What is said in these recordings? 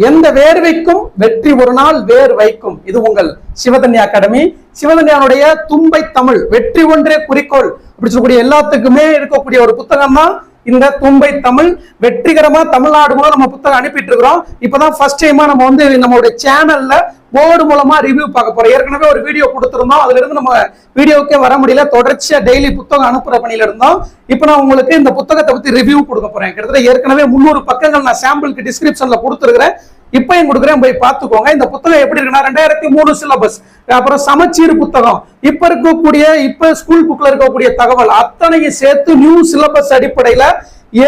எந்த வேர்வைக்கும் வெற்றி ஒரு நாள் வேர் வைக்கும். இது உங்கள் சிவதன்யா அகாடமி. சிவதன்யானுடைய தும்பை தமிழ் வெற்றி ஒன்றே குறிக்கோள் அப்படி சொல்லக்கூடிய எல்லாத்துக்குமே இருக்கக்கூடிய ஒரு புத்தகம் தான் இந்த தும்பை தமிழ். வெற்றிகரமா தமிழ்நாடு மூலம் நம்ம புத்தகம் அனுப்பிட்டு இருக்கிறோம். இப்பதான் ஃபர்ஸ்ட் டைமா நம்ம வந்து நம்மளுடைய சேனல்ல போர்டு மூலமா ரிவ்யூ பார்க்க போறோம். ஏற்கனவே ஒரு வீடியோ கொடுத்திருந்தோம், அதுல இருந்து நம்ம வீடியோக்கே வர முடியல, தொடர்ச்சியா டெய்லி புத்தகம் அனுப்புற பணியில இருந்தோம். இப்ப நான் உங்களுக்கு இந்த புத்தகத்தை பத்தி ரிவ்யூ கொடுக்க போறேன். கிட்டத்தட்ட ஏற்கனவே 300 பக்கங்கள் நான் சாம்பிளுக்கு டிஸ்கிரிப்ஷன்ல கொடுத்துருக்கிறேன், இப்பயும் கொடுக்குறேன், போய் பார்த்துக்கோங்க. இந்த புத்தகம் எப்படி இருக்குன்னா 2003 சிலபஸ், அப்புறம் சமச்சீர் புத்தகம், இப்ப இருக்கக்கூடிய இப்ப ஸ்கூல் புக்ல இருக்கக்கூடிய தகவல் அத்தனையும் சேர்த்து நியூ சிலபஸ் அடிப்படையில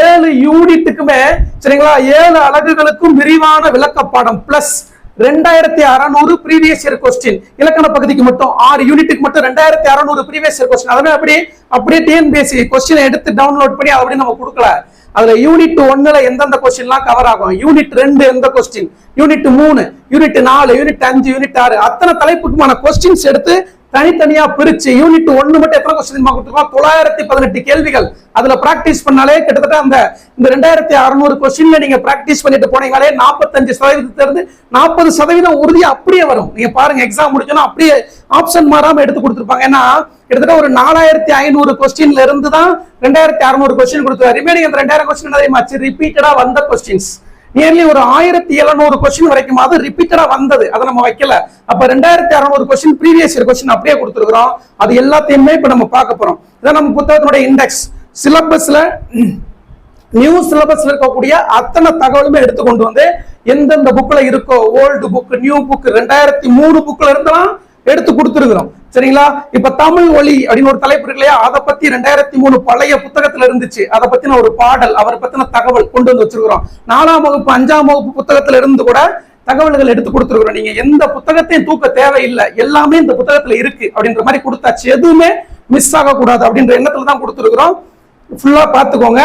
7 யூனிட்டுக்குமே சரிங்களா 7 அலகுகளுக்கும் விரிவான விளக்கப்பாடம் பிளஸ் 2600 ப்ரீவியஸ் இயர் கொஸ்டின். இலக்கண பகுதிக்கு மட்டும் 6 யூனிட்டுக்கு மட்டும் 2600 ப்ரீவியஸ் இயர் கொஸ்டின். அதனால அப்படியே டிஎன்பிஎஸ்சி கொஸ்டின் எடுத்து டவுன்லோட் பண்ணி அப்படி நம்ம கொடுக்கல. அதுல யூனிட் 1ல எந்தெந்த கொஸ்டின்லாம் கவர் ஆகும், யூனிட் 2 எந்த question, unit 3, unit 4, unit 5, unit 6 அத்தனை தலைப்புக்குமான கொஸ்டின்ஸ் எடுத்து தனித்தனியா பிரிச்சு யூனிட் 1 மட்டும் எத்தனை கொஸ்டின் கொடுத்துருக்கோம், 918 கேள்விகள். அதுல பிராக்டிஸ் பண்ணாலே கிட்டத்தட்ட இந்த 2600 கொஸ்டின்ல நீங்க பிராக்டிஸ் பண்ணிட்டு போனீங்களே 45% 40% உறுதி அப்படியே வரும். நீங்க பாருங்க, எக்ஸாம் முடிச்சோன்னா அப்படியே ஆப்ஷன் மாறாம எடுத்து கொடுத்துருப்பாங்க. ஏன்னா கிட்டத்தட்ட ஒரு 4500 கொஸ்டின்ல இருந்து தான் 2600 கொஸ்டின் கொடுத்தாரு. ரிமைனிங் அந்த 2000 கொஸ்டின் ரிப்பீட்டடா வந்த கொஸ்டின்ஸ் நியர்லி ஒரு 1700 கொஸ்டின் வரைக்கும் அது ரிப்பீட்டடா வந்தது, அதை நம்ம வைக்கல. அப்ப 2600 கொஸ்டின் ப்ரீவியஸ் இயர் கொஸ்டின் அப்படியே கொடுத்துருக்கிறோம். அது எல்லாத்தையுமே இப்ப நம்ம பார்க்க போறோம். இதான் நம்ம புத்தகத்தினுடைய இண்டெக்ஸ். சிலபஸ்ல நியூ சிலபஸ்ல இருக்கக்கூடிய அத்தனை தகவலுமே எடுத்து கொண்டு வந்து எந்தெந்த புக்ல இருக்கோ, ஓல்டு புக், நியூ புக், 2003 புக்ல இருந்தெல்லாம் எடுத்து கொடுத்துருக்கிறோம். சரிங்களா? இப்ப தமிழ் ஒளி அப்படின்னு ஒரு தலைப்பு இருக்கு இல்லையா, அதை பத்தி 2003 பழைய புத்தகத்துல இருந்துச்சு, அதை பத்தின ஒரு பாடல், அவரை பத்தின தகவல் கொண்டு வந்து வச்சிருக்கிறோம். 4ஆம் வகுப்பு 5ஆம் வகுப்பு புத்தகத்துல இருந்து கூட தகவல்கள் எடுத்து கொடுத்துருக்கிறோம். நீங்க எந்த புத்தகத்தையும் தூக்க தேவையில்லை, எல்லாமே இந்த புத்தகத்துல இருக்கு அப்படின்ற மாதிரி கொடுத்தாச்சு. எதுவுமே மிஸ் ஆகக்கூடாது அப்படின்ற எண்ணத்துல தான் கொடுத்துருக்கிறோம். ஃபுல்லா பாத்துக்கோங்க.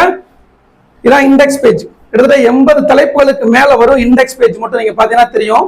இதான் இண்டெக்ஸ் பேஜ். கிட்டத்தட்ட 80 தலைப்புகளுக்கு மேல வரும். இண்டெக்ஸ் பேஜ் மட்டும் நீங்க பாத்தீங்கன்னா தெரியும்.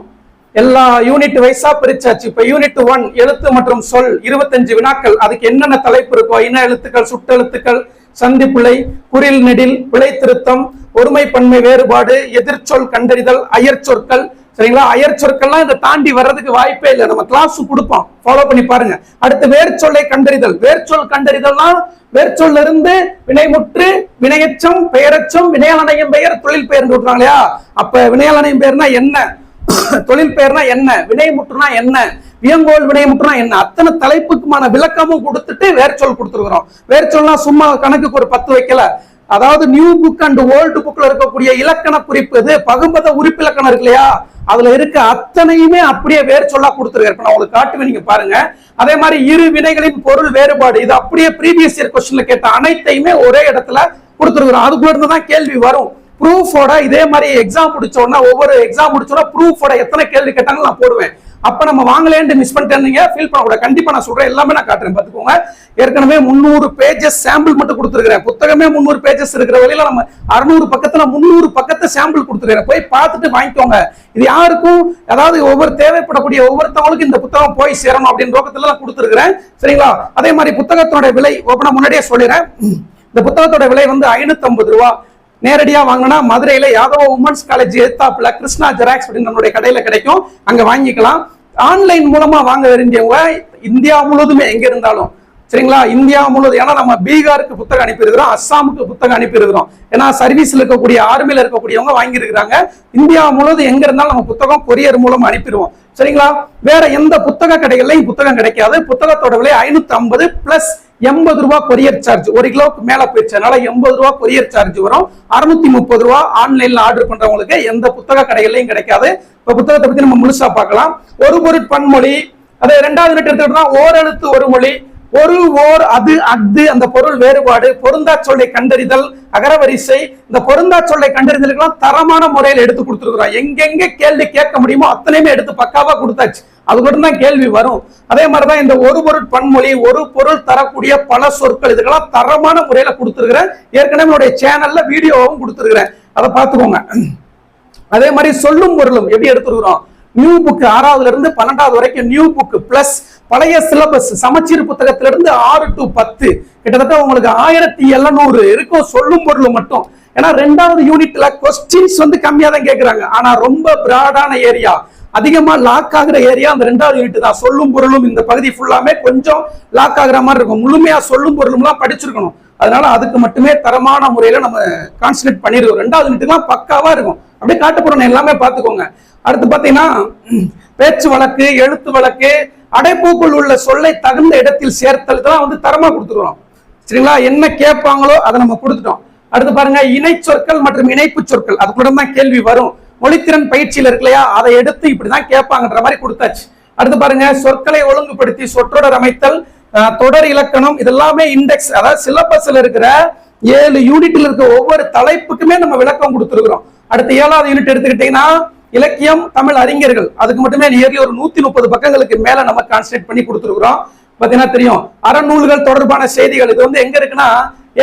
எல்லா யூனிட் வைஸா பிரிச்சாச்சு. இப்ப யூனிட் 1 எழுத்து மற்றும் சொல் 25 வினாக்கள். அதுக்கு என்னென்ன தலைப்பு இருக்கோ, இன எழுத்துக்கள், சுட்டெழுத்துக்கள், சந்திப்பிழை, குறில் நெடில், விளை திருத்தம், ஒருமை பன்மை வேறுபாடு, எதிர்ச்சொல் கண்டறிதல், அயற் சொற்கள். சரிங்களா? அயற் சொற்கள்லாம் இதை தாண்டி வர்றதுக்கு வாய்ப்பே இல்லை. நம்ம கிளாஸ் கொடுப்போம், ஃபாலோ பண்ணி பாருங்க. அடுத்து வேர்ச்சொல்லை கண்டறிதல். வேர்ச்சொல் கண்டறிதல்னா வேர்ச்சொல்ல இருந்து வினைமுற்று, வினையச்சம், பெயரச்சம், வினையாளனையும் பெயர், தொழில் பெயர் சொல்றாங்க இல்லையா? அப்ப வினையாளனையும் பெயர்னா என்ன, தொழில் பெயர்னா என்ன, வினைமுற்றுனா என்ன, வியங்கோல் வினைமுற்றுனா என்ன, அத்தனை தலைப்புக்குமான விளக்கமும் கொடுத்துட்டு வேர்ச்சொல் கொடுத்துருக்கிறோம். வேர்ச்சொல்னா சும்மா கணக்குக்கு ஒரு 10 வைக்கல. அதாவது நியூ புக் அண்ட் ஓல்டு புக்ல இருக்கக்கூடிய இலக்கண குறிப்பு, இது பகும்பத உறுப்பிலக்கணம் இருக்கு இல்லையா, அதுல இருக்க அத்தனையுமே அப்படியே வேர்ச்சொல்லா கொடுத்துருக்காரு. நான் உங்களுக்கு காட்டுவேன், நீங்க பாருங்க. அதே மாதிரி இரு வினைகளின் பொருள் வேறுபாடு, இது அப்படியே ப்ரீவியஸ் இயர் கொஸ்டின்ல கேட்ட அனைத்தையுமே ஒரே இடத்துல கொடுத்துருக்கிறோம். அதுக்குள்ள இருந்து தான் கேள்வி வரும். ப்ரூஃபோட இதே மாதிரி எக்ஸாம் முடிச்சோன்னா, ஒவ்வொரு எக்ஸாம் முடிச்சோன்னா ப்ரூஃபோட எத்தனை கேள்வி கேட்டாலும் நான் போடுவேன். அப்ப நம்ம வாங்கலேன்னு மிஸ் பண்ணிட்டேன் ஃபீல் பண்ணக்கூடாது. கண்டிப்பா நான் சொல்றேன், எல்லாமே நான் காட்டுறேன், பாத்துக்கோங்க. ஏற்கனவே 300 பேஜஸ் சாம்பிள் மட்டும் கொடுத்துருக்கிறேன். புத்தகமே 300 பேஜஸ் இருக்கிற வழியில நம்ம 600 பக்கத்துல 300 பக்கத்தை சாம்பிள் கொடுத்துருக்கிறேன். போய் பார்த்துட்டு வாங்கிக்கோங்க. இது யாருக்கும், அதாவது ஒவ்வொரு தேவைப்படக்கூடிய ஒவ்வொருத்தவங்களுக்கும் இந்த புத்தகம் போய் சேரணும் அப்படின்னு நோக்கத்துல நான் கொடுத்துருக்கிறேன். சரிங்களா? அதே மாதிரி புத்தகத்தோட விலை நான் முன்னாடியே சொல்லிடுறேன். இந்த புத்தகத்தோட விலை வந்து 550 ரூபா. நேரடியா வாங்கினா மதுரையில யாதவ உமன்ஸ் காலேஜ் எதிர்த்தாப்புல கிருஷ்ணா ஜெராக்ஸ் அப்படின்னு நம்மளுடைய கடையில கிடைக்கும், அங்க வாங்கிக்கலாம். ஆன்லைன் மூலமா வாங்க வேண்டியவங்க இந்தியா முழுவதுமே எங்க இருந்தாலும், சரிங்களா, இந்தியா முழுவதும், ஏன்னா நம்ம பீகாருக்கு புத்தகம் அனுப்பியிருக்கிறோம், அஸ்ஸாமுக்கு புத்தகம் அனுப்பியிருக்கிறோம். ஏன்னா சர்வீஸ்ல இருக்கக்கூடிய ஆர்மியில இருக்கக்கூடியவங்க வாங்கி இருக்கிறாங்க. இந்தியா முழுவதும் எங்க இருந்தாலும் நம்ம புத்தகம் கொரியர் மூலம் அனுப்பிடுவோம். சரிங்களா? வேற எந்த புத்தக கடைகள்லையும் புத்தகம் கிடைக்காது. புத்தகத்தோட விலை 550 பிளஸ் 80 ரூபா கொரியர் சார்ஜ். 1 கிலோக்கு மேல போயிடுச்சு, அதனால 80 ரூபா கொரியர் சார்ஜ் வரும். 630 ரூபா ஆன்லைன்ல ஆர்டர் பண்றவங்களுக்கு எந்த புத்தக கடைகள்லையும் கிடைக்காது. இப்ப புத்தகத்தை பத்தி நம்ம முழுசா பார்க்கலாம். ஒரு பொருட் பன்மொழி, அதே 2வது யூனிட் எடுத்துக்கிட்டோம்னா ஓரெழுத்து ஒரு மொழி, ஒரு ஓர் அது அஃது அந்த பொருள் வேறுபாடு, பொருந்தா சொல்லை கண்டறிதல், அகரவரிசை. இந்த பொருந்தா சொல்லை கண்டறிதலுக்கெல்லாம் தரமான முறையில் எடுத்து கொடுத்துருக்கிறோம். எங்கெங்க கேள்வி கேட்க முடியுமோ அத்தனையுமே எடுத்து பக்காவா கொடுத்தாச்சு. அது மட்டும் தான் கேள்வி வரும். அதே மாதிரிதான் இந்த ஒரு பொருள் பன்மொழி, ஒரு பொருள் தரக்கூடிய பல சொற்கள், இதுக்கெல்லாம் தரமான முறையில கொடுத்துருக்கிறேன். ஏற்கனவே என்னுடைய சேனல்ல வீடியோவும் கொடுத்துருக்கிறேன், அதை பார்த்துக்கோங்க. அதே மாதிரி சொல்லும் பொருளும் எப்படி எடுத்துருக்கிறோம். நியூ புக் 6ஆவதுல இருந்து 12வது வரைக்கும் நியூ புக் பிளஸ் பழைய சிலபஸ் சமச்சீர் புத்தகத்திலிருந்து 6 to 10 கிட்டத்தட்ட உங்களுக்கு 1700 இருக்கும் சொல்லும் பொருள் மட்டும். ஏன்னா 2வது யூனிட்ல கொஸ்டின்ஸ் வந்து கம்மியா தான் கேட்கறாங்க. ஆனா ரொம்ப பிராடான ஏரியா, அதிகமா லாக் ஆகுற ஏரியா அந்த 2வது யூனிட் தான். சொல்லும் பொருளும் இந்த பகுதி ஃபுல்லாமே கொஞ்சம் லாக் ஆகுற மாதிரி இருக்கும். முழுமையா சொல்லும் பொருளும்லாம் படிச்சிருக்கணும். அதனால அதுக்கு மட்டுமே தரமான முறையில நம்ம கான்சன்ட்ரேட் பண்ணிருக்கோம். 2வது யூனிட்லாம் பக்காவா இருக்கும். அப்படியே காட்டுப்புறம் எல்லாமே பார்த்துக்கோங்க. அடுத்து பாத்தீங்கன்னா பேச்சு வழக்கு, எழுத்து வழக்கு, அடைப்புக்குள் உள்ள சொல்லை தகுந்த இடத்தில் சேர்த்தல், இதெல்லாம் வந்து தரமா கொடுத்துருவோம். சரிங்களா? என்ன கேட்பாங்களோ அதை நம்ம கொடுத்துட்டோம். அடுத்து பாருங்க, இணை சொற்கள் மற்றும் இணைப்பு சொற்கள், அதுக்குள்ள தான் கேள்வி வரும். மொழித்திறன் பயிற்சியில் இருக்கு இல்லையா, அதை எடுத்து இப்படிதான் கேட்பாங்கன்ற மாதிரி கொடுத்தாச்சு. அடுத்து பாருங்க, சொற்களை ஒழுங்குபடுத்தி சொற்றொடர் அமைத்தல், தொடர் இலக்கணம், இதெல்லாமே இண்டெக்ஸ், அதாவது சிலபஸ்ல இருக்கிற 7 யூனிட்ல இருக்க ஒவ்வொரு தலைப்புக்குமே நம்ம விளக்கம் கொடுத்துருக்கிறோம். அடுத்து 7வது யூனிட் எடுத்துக்கிட்டீங்கன்னா இலக்கியம், தமிழ் அறிஞர்கள், அதுக்கு மட்டுமே நியர்லி ஒரு 130 பக்கங்களுக்கு மேல நம்ம கான்சன்ட்ரேட் பண்ணி கொடுத்துருக்கிறோம். பாத்தீங்கன்னா தெரியும், அறநூல்கள் தொடர்பான செய்திகள், இது வந்து எங்க இருக்குன்னா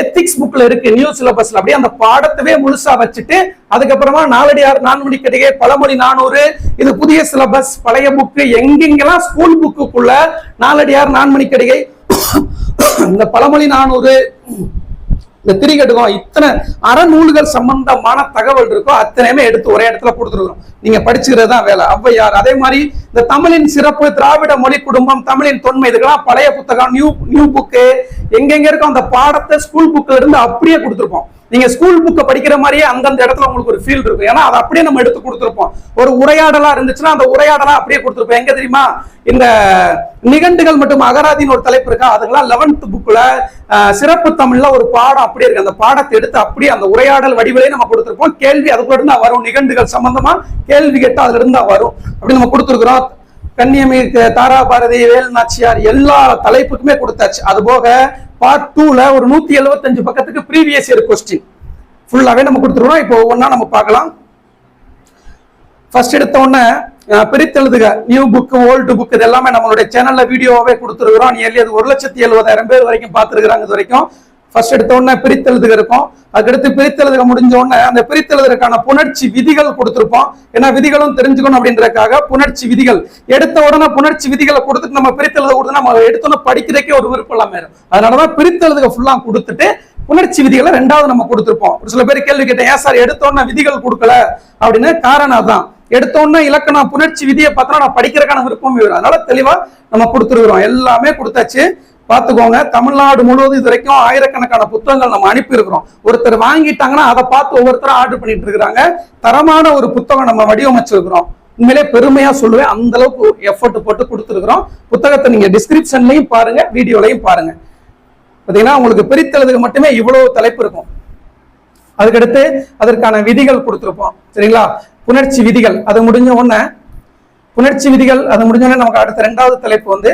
எத்திக்ஸ் புக்ல இருக்கு, நியூ சிலபஸ்ல. அப்படியே அந்த பாடத்தவே முழுசா வச்சுட்டு அதுக்கப்புறமா நாலடியார், நான்மணி கடிகை, பழமொழி 400, இது புதிய சிலபஸ், பழைய புக்கு, எங்கெங்கெல்லாம் ஸ்கூல் புக்குள்ள நாலடியார், நான்மணி கடிகை, இந்த பழமொழி 400, இந்த திரிகடுகம், இத்தனை அறநூல்கள் சம்பந்தமான தகவல் இருக்கோ அத்தனையுமே எடுத்து ஒரே இடத்துல கொடுத்துருக்கோம். நீங்க படிச்சுக்கிறது தான் வேலை. ஔவையார், அதே மாதிரி இந்த தமிழின் சிறப்பு, திராவிட மொழி குடும்பம், தமிழின் தொன்மை, இதுக்கெல்லாம் பழைய புத்தகம், நியூ புக்கு, எங்கெங்க இருக்கும் அந்த பாடத்தை ஸ்கூல் புக்ல இருந்து அப்படியே கொடுத்துருப்போம். நீங்க ஸ்கூல் புக்கை படிக்கிற மாதிரியே அந்தந்த இடத்துல உங்களுக்கு ஒரு ஃபீல் இருக்கும். ஏன்னா அதை அப்படியே நம்ம எடுத்து கொடுத்துருப்போம். ஒரு உரையாடலா இருந்துச்சுன்னா அந்த உரையாடலா அப்படியே கொடுத்துருப்போம். எங்க தெரியுமா, இந்த நிகண்டுகள் மற்றும் அகராதின்னு ஒரு தலைப்பு இருக்கா, அதுக்கெல்லாம் 11th புக்ல சிறப்பு தமிழ்ல ஒரு பாடம் அப்படியே இருக்கு. அந்த பாடத்தை எடுத்து அப்படியே அந்த உரையாடல் வடிவிலே நம்ம கொடுத்துருப்போம். கேள்வி அதுக்குள்ள இருந்தா வரும், நிகண்டுகள் சம்பந்தமா கேள்வி கேட்டா அதுல இருந்தா வரும். அப்படி நம்ம கொடுத்துருக்கிறோம். கன்னியமி, தாரா பாரதி, வேல் நாச்சியார், எல்லா தலைப்புக்குமே கொடுத்தாச்சு. அது போக பார்ட் 2ல ஒரு 175 பக்கத்துக்கு ப்ரீவியஸ் இயர் கொஸ்டின் ஃபுல்லாவே நம்ம கொடுத்துருவோம். இப்போ ஒவ்வொன்றா நம்ம பார்க்கலாம். ஃபர்ஸ்ட் எடுத்த உடனே பிரித்தெழுதுக, நியூ புக், ஓல்டு புக், இது எல்லாமே நம்மளுடைய சேனல்ல வீடியோவே கொடுத்துருக்கிறோம். நியர்லி அது 1,70,000 பேர் வரைக்கும் பார்த்துருக்காங்க இது வரைக்கும். ஃபர்ஸ்ட் எடுத்த உடனே பிரித்தெழுதுக இருக்கும். அதுக்கடுத்து பிரித்தெழுதுக முடிஞ்ச உடனே அந்த பிரித்தெழுதுக்கான புணர்ச்சி விதிகள் கொடுத்துருப்போம். ஏன்னா விதிகளும் தெரிஞ்சுக்கணும் அப்படின்றதுக்காக புணர்ச்சி விதிகள். எடுத்த உடனே புணர்ச்சி விதிகளை கொடுத்துட்டு நம்ம பிரித்தெழுத கொடுத்து நம்ம எடுத்தோன்னு படிக்கிறதுக்கே ஒரு விருப்பம் இல்லாம இருக்கும். அதனாலதான் பிரித்தெழுதுக ஃபுல்லா கொடுத்துட்டு புணர்ச்சி விதிகளை 2வது நம்ம கொடுத்துருப்போம். ஒரு சில பேர் கேள்வி கேட்டேன், ஏன் சார் எடுத்த உடனே விதிகள் கொடுக்கல அப்படின்னு. காரணம் தான், எடுத்த உடனே இலக்கணம் புணர்ச்சி விதியை பார்த்தா நான் படிக்கிறதுக்கான விருப்பம் வரும். அதனால தெளிவா நம்ம கொடுத்துருக்கிறோம். எல்லாமே கொடுத்தாச்சு. பாத்துக்கோங்க, தமிழ்நாடு முழுவதும் இது வரைக்கும் ஆயிரக்கணக்கான புத்தகங்கள் நம்ம அனுப்பி இருக்கிறோம். ஒருத்தர் வாங்கிட்டாங்கன்னா அதை பார்த்து ஒவ்வொருத்தரும் ஆர்டர் பண்ணிட்டு இருக்கிறாங்க. தரமான ஒரு புத்தகம் நம்ம வடிவமைச்சிருக்கிறோம். உண்மையிலே பெருமையா சொல்லுவேன், அந்த அளவுக்கு எஃபர்ட் போட்டு கொடுத்துருக்கிறோம். புத்தகத்தை நீங்க டிஸ்கிரிப்ஷன்லையும் பாருங்க, வீடியோலையும் பாருங்க. பாத்தீங்கன்னா உங்களுக்கு பிரித்தெழுதுக்கு மட்டுமே இவ்வளவு தலைப்பு இருக்கும். அதுக்கடுத்து அதற்கான விதிகள் கொடுத்துருப்போம். சரிங்களா? புணர்ச்சி விதிகள் அது முடிஞ்ச உடனே புணர்ச்சி விதிகள் அது முடிஞ்ச உடனே நமக்கு அடுத்த 2வது தலைப்பு வந்து,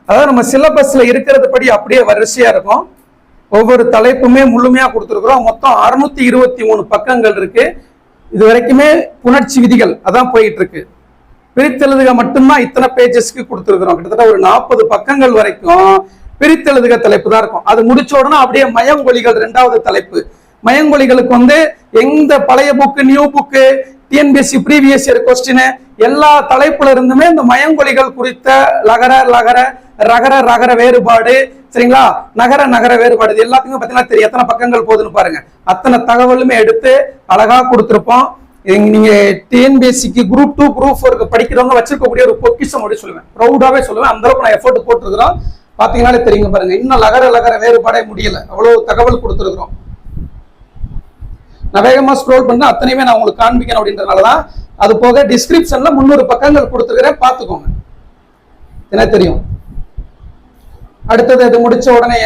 அதாவது நம்ம சிலபஸ்ல இருக்கிறது படி அப்படியே வரிசையா இருக்கும். ஒவ்வொரு தலைப்புமே முழுமையா கொடுத்துருக்கிறோம். மொத்தம் 623 பக்கங்கள் இருக்கு. இது வரைக்குமே புணர்ச்சி விதிகள் அதான் போயிட்டு இருக்கு. பிரித்தெழுதுக மட்டும்தான் இத்தனை பேஜஸ்க்கு கொடுத்துருக்கிறோம். கிட்டத்தட்ட ஒரு 40 பக்கங்கள் வரைக்கும் பிரித்தெழுதுக தலைப்பு தான் இருக்கும். அது முடிச்ச உடனே அப்படியே மயங்கொலிகள் 2வது தலைப்பு. மயங்கொலிகளுக்கு வந்து எந்த பழைய book, new book, TNPSC previous year question எல்லா தலைப்புல இருந்துமே இந்த மயங்கொலிகள் குறித்த லகர லகர ரகர ரகர வேறுபாடு, சரிங்களா, நகர நகர வேறுபாடு, இது எல்லாத்துக்குமே பார்த்தீங்கன்னா தெரியும் எத்தனை பக்கங்கள் போகுதுன்னு பாருங்க. அத்தனை தகவலுமே எடுத்து அழகா கொடுத்துருப்போம். நீங்க டிஎன்பிஎஸ்சிக்கு குரூப் 2 குரூப் 4 படிக்கிறவங்க வச்சிருக்கக்கூடிய ஒரு பொக்கிஷம் அப்படி சொல்லுவேன், ப்ரௌடாவே சொல்லுவேன். அந்த அளவுக்கு நான் எஃபோர்ட் போட்டுருக்கிறோம். பாத்தீங்கன்னாலே தெரியுங்க பாருங்க, இன்னும் லகர லகர வேறுபாடே முடியல, அவ்வளவு தகவல் கொடுத்துருக்கிறோம். நான் வேகமா ஸ்க்ரோல் பண்ண அத்தனையுமே நான் உங்களுக்கு காண்பிக்கணும் அப்படின்றதுனாலதான். அது போக டிஸ்கிரிப்ஷன்ல 300 பக்கங்கள் கொடுத்துருக்கிறேன், பாத்துக்கோங்க, என்ன தெரியும். அடுத்தது இது முடிச்ச உடனே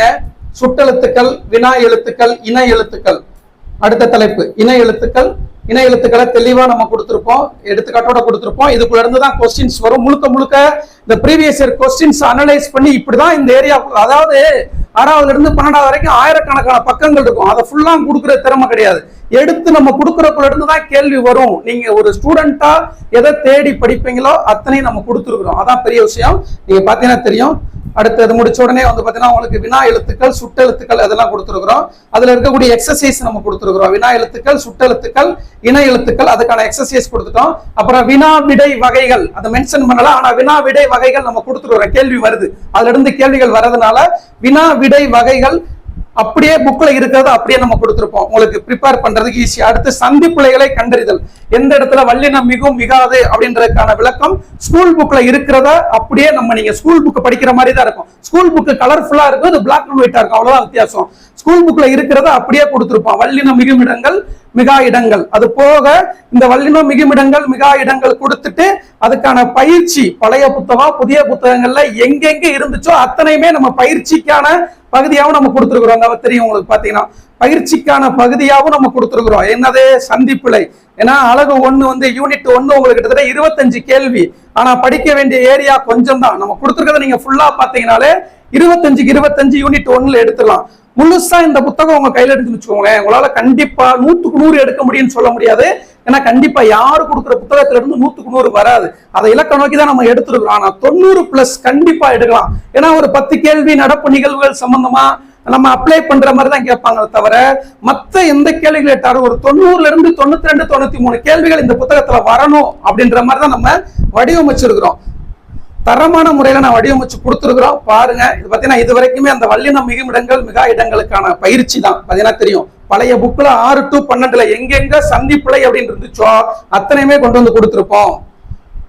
சுட்டெழுத்துக்கள், வினா எழுத்துக்கள், இணை எழுத்துக்கள். அடுத்த தலைப்பு இணை எழுத்துக்கள். இணை எழுத்துக்களை தெளிவா நம்ம கொடுத்திருப்போம், எடுத்துக்காட்டோட கொடுத்திருப்போம். இதுக்குள்ள இருந்து தான் கொஸ்டின்ஸ் வரும். முழுக்க முழுக்க இந்த ப்ரீவியஸ் இயர் கொஸ்டின்ஸ் அனலைஸ் பண்ணி இப்படிதான் இந்த ஏரியா, அதாவது 6வது இருந்து 12வது வரைக்கும் ஆயிரக்கணக்கான பக்கங்கள் இருக்கும். அதை ஃபுல்லா கொடுக்குற திறமை கிடையாது. எடுத்து நம்ம கொடுக்குறக்குள்ள இருந்து தான் கேள்வி வரும். நீங்க ஒரு ஸ்டூடெண்டா எதை தேடி படிப்பீங்களோ அத்தனையும் நம்ம கொடுத்துருக்குறோம். அதான் பெரிய விஷயம். நீங்க பாத்தீங்கன்னா தெரியும். அடுத்தது முடிச்ச உடனே வந்து பாத்தீங்கன்னா உங்களுக்கு வினா எழுத்துக்கள், சுட்டெழுத்துக்கள் அதெல்லாம் கொடுத்துருக்கிறோம். அதுல இருக்கக்கூடிய எக்ஸசைஸ் நம்ம கொடுத்துருக்கிறோம். வினா எழுத்துக்கள், சுட்டெழுத்துக்கள், இணை எழுத்துக்கள், அதுக்கான எக்ஸசைஸ் கொடுத்துட்டோம். அப்புறம் வினா விடை வகைகள் அதை மென்ஷன் பண்ணலாம். ஆனா வினா விடை வகைகள் நம்ம கொடுத்துருக்கிறோம். கேள்வி வருது, அதுல இருந்து கேள்விகள் வர்றதுனால வினா விடை வகைகள் அப்படியே புக்ல இருக்கிறத அப்படியே நம்ம கொடுத்திருப்போம், உங்களுக்கு ப்ரிப்பேர் பண்றதுக்கு ஈஸி. அடுத்து சந்தி பிழைகளை கண்டறிதல், எந்த இடத்துல வல்லினம் மிகவும் மிகாது அப்படின்றதுக்கான விளக்கம் ஸ்கூல் புக்ல இருக்கிறத அப்படியே நீங்க ஸ்கூல் புக் படிக்கிற மாதிரி தான் இருக்கும். ஸ்கூல் புக் கலர்ஃபுல்லா இருக்கும், அது பிளாக் அண்ட் ஒயிட்டா இருக்கும், அவ்வளவுதான் வித்தியாசம். ஸ்கூல் புக்ல இருக்கிறத அப்படியே கொடுத்திருப்போம். வல்லினம் மிகும் இடங்கள் மிகா இடங்கள், அது போக இந்த வல்லினம் மிகுமிடங்கள் மிகா இடங்கள் கொடுத்துட்டு அதுக்கான பயிற்சி பழைய புத்தகம் புதிய புத்தகங்கள்ல எங்கெங்க இருந்துச்சோ அத்தனையுமே நம்ம பயிற்சிக்கான பகுதியாகவும் நம்ம கொடுத்துருக்குறோம். அங்க தெரியும் உங்களுக்கு பாத்தீங்கன்னா பயிற்சிக்கான பகுதியாகவும் நம்ம கொடுத்துருக்குறோம். என்னது சந்திப்பிழை. ஏன்னா அழகு 1 யூனிட் 1 உங்களுக்கு கிட்டத்தட்ட 25 கேள்வி. ஆனா படிக்க வேண்டிய ஏரியா கொஞ்சம் தான். நம்ம கொடுத்துருக்கத நீங்க ஃபுல்லா பாத்தீங்கன்னாலே 25 யூனிட் 1ல எடுத்துடலாம். முழுசா இந்த புத்தகம் உங்க கையில எடுத்து வச்சுக்கோங்களேன், உங்களால கண்டிப்பா 100க்கு 100 எடுக்க முடியும்னு சொல்ல முடியாது. ஏன்னா கண்டிப்பா யாரு கொடுக்குற புத்தகத்துல இருந்து 100க்கு 100 வராது. அதை இலக்க நோக்கி தான் நம்ம எடுத்துருக்கோம். ஆனா 90+ கண்டிப்பா எடுக்கலாம். ஏன்னா ஒரு 10 கேள்வி நடப்பு நிகழ்வுகள் சம்பந்தமா நம்ம அப்ளை பண்ற மாதிரி தான் கேட்பாங்க தவிர மத்த எந்த கேள்விகள் கேட்டாலும் ஒரு 90ல இருந்து 92 93 கேள்விகள் இந்த புத்தகத்துல வரணும் அப்படின்ற மாதிரி தான் நம்ம வடிவமைச்சிருக்கிறோம். தரமான முறையில நான் வடிவமைச்சு கொடுத்துருக்கிறோம். பாருங்க, இது பாத்தீங்கன்னா இது வரைக்குமே அந்த வல்லினம் மிகுமிடங்கள் மிகா இடங்களுக்கான பயிற்சி தான். பாத்தீங்கன்னா தெரியும், பழைய புக்ல 6 to 12 எங்கெங்க சந்திப்பிழை அப்படின்னு இருந்துச்சோ அத்தனையுமே கொண்டு வந்து கொடுத்துருப்போம்.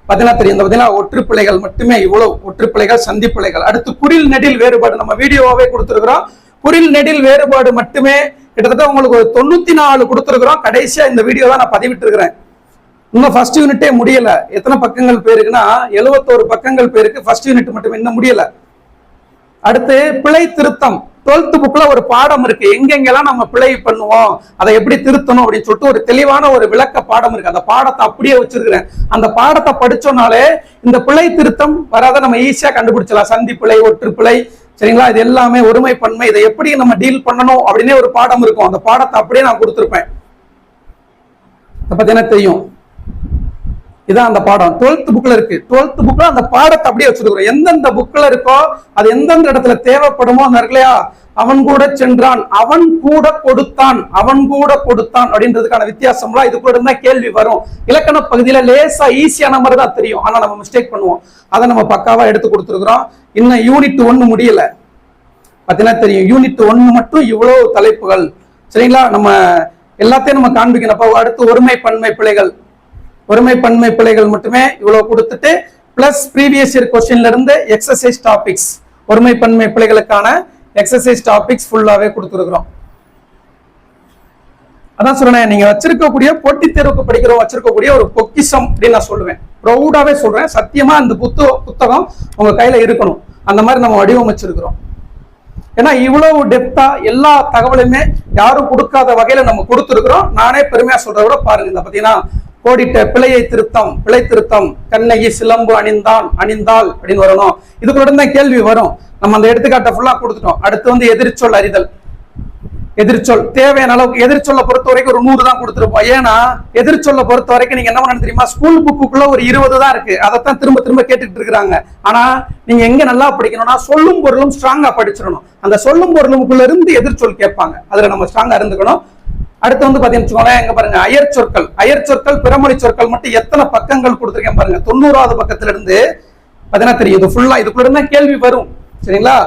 பாத்தீங்கன்னா தெரியும், பாத்தீங்கன்னா ஒற்றுப்பிழைகள் மட்டுமே இவ்வளவு ஒற்றுப்பிழைகள் சந்திப்பிழைகள். அடுத்து குறில் நெடில் வேறுபாடு நம்ம வீடியோவே கொடுத்துருக்கிறோம். குறில் நெடில் வேறுபாடு மட்டுமே கிட்டத்தட்ட உங்களுக்கு ஒரு 94 கொடுத்துருக்கிறோம். கடைசியா இந்த வீடியோ தான் நான் பதிவிட்டு இருக்கிறேன். இன்னும் ஃபர்ஸ்ட் யூனிட்டே முடியல. எத்தனை பக்கங்கள் பேருக்குன்னா 71 பக்கங்கள் பேருக்கு ஃபர்ஸ்ட் யூனிட் மட்டும் இன்னும் முடியல. அடுத்து பிழை திருத்தம் 12th புக்ல ஒரு பாடம் இருக்கு, எங்கெங்கெல்லாம் நம்ம பிழை பண்ணுவோம் அதை எப்படி திருத்தணும் அப்படின்னு சொல்லிட்டு ஒரு தெளிவான ஒரு விளக்க பாடம் இருக்கு. அந்த பாடத்தை அப்படியே வச்சிருக்கிறேன். அந்த பாடத்தை படிச்சோம்னாலே இந்த பிழை திருத்தம் வராத நம்ம ஈஸியா கண்டுபிடிச்சலாம். சந்தி பிழை, ஒற்று பிழை, சரிங்களா, இது எல்லாமே ஒருமை பன்மை, இதை எப்படி நம்ம டீல் பண்ணணும் அப்படின்னே ஒரு பாடம் இருக்கும். அந்த பாடத்தை அப்படியே நான் கொடுத்துருப்பேன். பார்த்தீங்கன்னா தெரியும், இதான் அந்த பாடம் 12th புக்ல இருக்கு. 12th புக்ல அந்த பாடத்தை அப்படியே வச்சிருக்கிறோம். எந்தெந்த புக்ல இருக்கோ அது எந்தெந்த இடத்துல தேவைப்படுமோ அந்த இருக்கலையா, அவன் கூட சென்றான், அவன் கூட கொடுத்தான், அவன் கூட கொடுத்தான் அப்படின்றதுக்கான வித்தியாசம்லாம் இது கூட இருந்தா கேள்வி வரும். இலக்கண பகுதியில லேசா ஈஸியான மாதிரி தான் தெரியும், ஆனா நம்ம மிஸ்டேக் பண்ணுவோம். அதை நம்ம பக்காவா எடுத்து கொடுத்துருக்கிறோம். இன்னும் யூனிட் 1 முடியல. பார்த்தீங்கன்னா தெரியும், யூனிட் 1 மட்டும் இவ்வளவு தலைப்புகள், சரிங்களா. நம்ம எல்லாத்தையும் நம்ம காண்பிக்கணும். அடுத்து ஒருமை பன்மை பிழைகள், ஒருமை பன்மை பிழைகள் மட்டுமே இவ்வளவு கொடுத்துட்டு பிளஸ் ப்ரீவியஸ் இயர் கொஸ்டின்ல இருந்து எக்ஸசைஸ் டாபிக்ஸ், ஒருமை பன்மை பிழைகளுக்கான எக்ஸசைஸ் டாபிக்ஸ் ஃபுல்லாவே கொடுத்துருக்கிறோம். அதான் சொல்றேன், நீங்க வச்சிருக்கக்கூடிய போட்டித் தேர்வுக்கு படிக்கிறோம் வச்சிருக்கக்கூடிய ஒரு பொக்கிஷம் அப்படின்னு நான் சொல்லுவேன். ப்ரௌடாவே சொல்றேன், சத்தியமா அந்த புத்தகம் உங்க கையில இருக்கணும். அந்த மாதிரி நம்ம வடிவமைச்சிருக்கிறோம். ஏன்னா இவ்வளவு டெப்தா எல்லா தகவலுமே யாரும் கொடுக்காத வகையில நம்ம கொடுத்துருக்கிறோம். நானே பெருமையா சொல்றத விட பாருங்க, இந்த பாத்தீங்கன்னா கோடிட்ட பிழையை திருத்தம், பிழை திருத்தம், கண்ணகி சிலம்பு அணிந்தான் அணிந்தாள் அப்படின்னு வரணும். இதுக்குள்ள தான் கேள்வி வரும். நம்ம அந்த எடுத்துக்காட்டை ஃபுல்லா கொடுத்துட்டோம். அடுத்து எதிர்ச்சொல் அறிதல். எதிர்ச்சொல் தேவையான அளவுக்கு, எதிர்ச்சொல்லை பொறுத்த வரைக்கும் ஒரு 100 தான் கொடுத்துருப்போம். ஏன்னா எதிர்ச்சொல்லை பொறுத்த வரைக்கும் நீங்க என்ன பண்ணணும் தெரியுமா, ஸ்கூல் புக்குள்ள ஒரு 20 தான் இருக்கு. அதைத்தான் திரும்ப திரும்ப கேட்டுட்டு இருக்கிறாங்க. ஆனா நீங்க எங்க நல்லா படிக்கணும்னா சொல்லும் பொருளும் ஸ்ட்ராங்கா படிச்சிடணும். அந்த சொல்லும் பொருளுக்குள்ள இருந்து எதிர்ச்சொல் கேட்பாங்க, அதுல நம்ம ஸ்ட்ராங்கா இருந்துக்கணும். அடுத்து பாத்தீங்கன்னா எங்க பாருங்க, அயர் சொற்கள், அயர் சொற்கள் பிறமொழி சொற்கள் மட்டும் எத்தனை பக்கங்கள் கொடுத்துருக்கேன் பாருங்க. 90வது பக்கத்துல இருந்து பாத்தீங்கன்னா தெரியும், இது ஃபுல்லா இதுக்குள்ள இருந்தா கேள்வி வரும். சரிங்களா,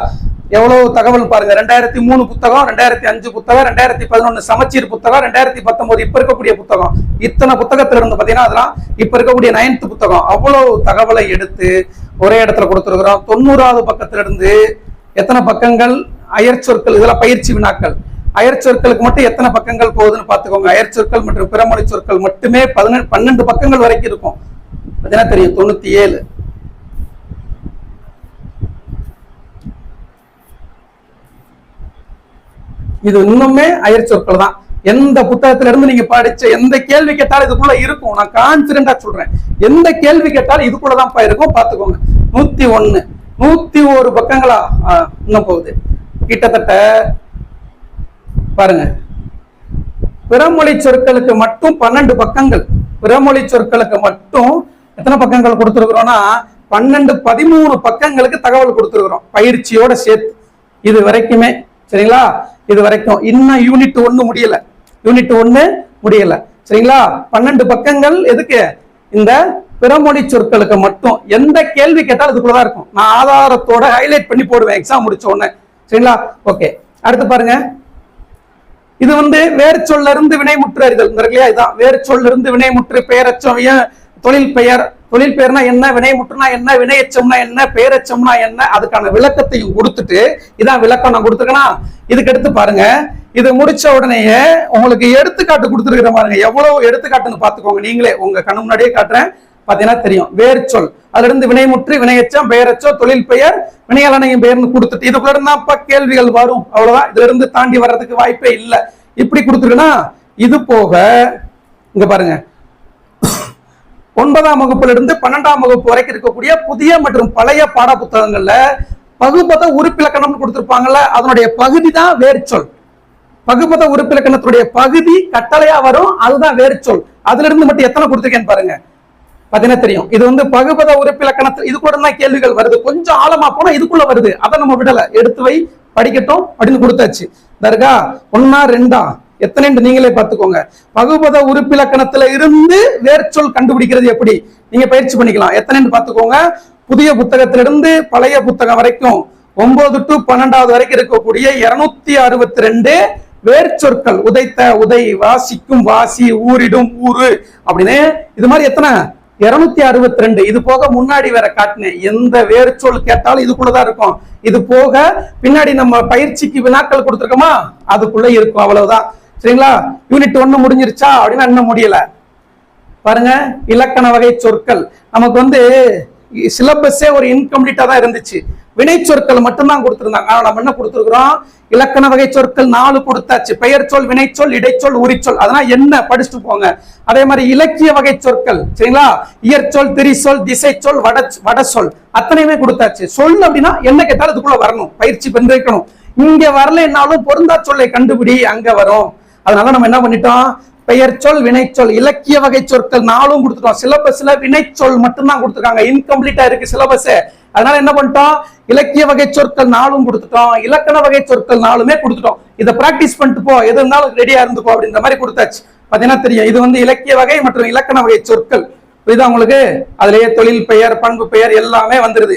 எவ்வளவு தகவல் பாருங்க. 2003 புத்தகம், 2005 புத்தகம், 2011 சமச்சீர் புத்தகம், 2019 இப்ப இருக்கக்கூடிய புத்தகம், இத்தனை புத்தகத்துல இருந்து பாத்தீங்கன்னா அதெல்லாம் இப்ப இருக்கக்கூடிய 9th புத்தகம். அவ்வளவு தகவலை எடுத்து ஒரே இடத்துல கொடுத்துருக்கிறோம். 90வது பக்கத்துல இருந்து எத்தனை பக்கங்கள் அயர் சொற்கள், இதெல்லாம் பயிற்சி வினாக்கள். அயர் சொற்களுக்கு மட்டும் எத்தனை பக்கங்கள் போகுதுன்னு பாத்துக்கோங்க. அயர் சொற்கள் மற்றும் பிறமொழி சொற்கள் மட்டுமே 12 பக்கங்கள் வரைக்கும் இருக்கும். பாத்தீங்கன்னா தெரியும், 97. இது இன்னுமே அயர் சொற்கள் தான். எந்த புத்தகத்துல இருந்து நீங்க படிச்ச எந்த கேள்வி கேட்டாலும் இதுக்குள்ள இருக்கும். நான் கான்பிடண்டா சொல்றேன், எந்த கேள்வி கேட்டாலும் இதுக்குள்ளதான் இருக்கும். பாத்துக்கோங்க, 101 101 பக்கங்களா இன்னும் போகுது. கிட்டத்தட்ட பாருங்க, பிறமொழி சொற்களுக்கு மட்டும் 12 பக்கங்கள். பிறமொழி சொற்களுக்கு மட்டும் எத்தனை பக்கங்கள் கொடுத்துருக்கிறோம்னா 12 13 பக்கங்களுக்கு தகவல் கொடுத்துருக்கிறோம், பயிற்சியோட சேர்த்து. இது வரைக்குமே சரிங்களா, இது வரைக்கும். இன்னும் யூனிட் 1 முடியல, யூனிட் 1 முடியல. சரிங்களா, 12 பக்கங்கள் எதுக்கு, இந்த பிறமொழி சொற்களுக்கு மட்டும். எந்த கேள்வி கேட்டாலும் இதுக்குள்ளதான் இருக்கும். நான் ஆதாரத்தோட ஹைலைட் பண்ணி போடுவேன் எக்ஸாம் முடிச்ச உடனே. சரிங்களா, ஓகே. அடுத்து பாருங்க, இது வந்து வேறு சொல்ல இருந்து வினைமுற்று அறிதல் இல்லையா? இதுதான் வேறு சொல்ல இருந்து வினைமுற்று, பெயரச்சம், தொழில் பெயர். தொழில் பெயர்னா என்ன, வினைமுற்றுனா என்ன, வினையச்சம்னா என்ன, பெயரச்சம்னா என்ன, அதுக்கான விளக்கத்தையும் கொடுத்துட்டு இதான் விளக்கம் நான் கொடுத்துருக்கேனா. இதுக்கு எடுத்து பாருங்க, இது முடிச்ச உடனேயே உங்களுக்கு எடுத்துக்காட்டு கொடுத்துருக்கிற பாருங்க. எவ்வளவு எடுத்துக்காட்டுன்னு பாத்துக்கோங்க, நீங்களே உங்க கண்ணு முன்னாடியே காட்டுறேன், பாத்தீங்கன்னா தெரியும். வேறு சொல், அதுல இருந்து வினைமுற்று, வினையச்சம், பெயரச்சம், தொழில் பெயர், வினையாளனையும் பெயர்னு கொடுத்துட்டு இதுக்குள்ள இருந்தா கேள்விகள் வரும். அவ்வளவுதான், இதுல இருந்து தாண்டி வர்றதுக்கு வாய்ப்பே இல்லை. இப்படி கொடுத்துருக்குன்னா இது போக இங்க பாருங்க, 9ஆம் வகுப்புல இருந்து 12ஆம் வகுப்பு வரைக்கும் இருக்கக்கூடிய புதிய மற்றும் பழைய பாட புத்தகங்கள்ல பகுபத உறுப்பிலக்கணம் கொடுத்திருப்பாங்கல்ல, அதனுடைய பகுதி தான் வேறு சொல். பகுபத உறுப்பிலக்கணத்துடைய பகுதி கட்டளையா வரும், அதுதான் வேறு சொல். அதுல இருந்து மட்டும் எத்தனை கொடுத்துருக்கேன்னு பாருங்க, பாத்தீங்கன்னா தெரியும். இது வந்து பகுபத உறுப்பிலக்கணத்தில் இது கூட தான் கேள்விகள் வருது. கொஞ்சம் ஆழமா போனா இதுக்குள்ள வருது, அதை நம்ம விடல, எடுத்து வை படிக்கட்டும் அப்படின்னு கொடுத்தாச்சு. தர்கா 1ஆ 2ஆ எத்தனைன்னு நீங்களே பார்த்துக்கோங்க. பகுபத உறுப்பிலக்கணத்துல இருந்து வேர்ச்சொல் கண்டுபிடிக்கிறது எப்படி நீங்க பயிற்சி பண்ணிக்கலாம். எத்தனைன்னு பார்த்துக்கோங்க. புதிய புத்தகத்திலிருந்து பழைய புத்தகம் வரைக்கும் 9 to 12வது வரைக்கும் இருக்கக்கூடிய 262 வேர்ச்சொற்கள். உதைத்த, உதை, வாசிக்கும், வாசி, ஊரிடும், ஊரு அப்படின்னு இது மாதிரி எத்தனை 262. இது போக முன்னாடி வேற காட்டினேன், எந்த வேர்ச்சொல் கேட்டாலும் இதுக்குள்ளதான் இருக்கும். இது போக பின்னாடி நம்ம பயிற்சிக்கு வினாக்கள் கொடுத்துருக்கோமா, அதுக்குள்ள இருக்கும். அவ்வளவுதான், சரிங்களா? யூனிட் 1 முடிஞ்சிருச்சா அப்படின்னா இன்னும் முடியல. பாருங்க, இலக்கண வகை சொற்கள் நமக்கு வந்து சிலபஸே ஒரு இன்கம்ப்ளீட்டா தான் இருந்துச்சு. வினை சொற்கள் மட்டும்தான் கொடுத்திருந்தாங்க. ஆனா நம்ம என்ன கொடுத்துருக்கிறோம், இலக்கண வகை சொற்கள் 4 கொடுத்தாச்சு. பெயர் சொல், வினைச்சொல், இடைச்சொல், உரிச்சொல். அதெல்லாம் என்ன படிச்சுட்டு போங்க. அதே மாதிரி இலக்கிய வகை சொற்கள், சரிங்களா? இயற்சொல், திரிசொல், திசை சொல், வட சொல் அத்தனையுமே கொடுத்தாச்சு. சொல் அப்படின்னா என்ன கேட்டாலும் இதுக்குள்ள வரணும், பயிற்சி பண்ணிருக்கணும். இங்க வரலைன்னாலும் பொருந்தா சொல்லை கண்டுபிடி, அங்க வரும். அதனால நம்ம என்ன பண்ணிட்டோம், பெயர் சொல், வினைச்சொல், இலக்கிய வகை சொற்கள் 4 கொடுத்துட்டோம். சிலபஸ்ல வினைச்சொல் மட்டும்தான் கொடுத்துருக்காங்க, இன்கம்ப்ளீட்டா இருக்கு சிலபஸ். அதனால என்ன பண்ணிட்டோம், இலக்கிய வகை சொற்கள் 4 கொடுத்துட்டோம், இலக்கண வகை சொற்கள் 4மே கொடுத்துட்டோம். இதை பிராக்டிஸ் பண்ணிட்டு போ, எது இருந்தாலும் ரெடியா இருந்துக்கோ அப்படின்ற மாதிரி கொடுத்தாச்சு. பாத்தீங்கன்னா தெரியும், இது வந்து இலக்கிய வகை மற்றும் இலக்கண வகை சொற்கள். இதுதான் உங்களுக்கு அதுலயே தொழில் பெயர், பண்பு பெயர் எல்லாமே வந்துருது.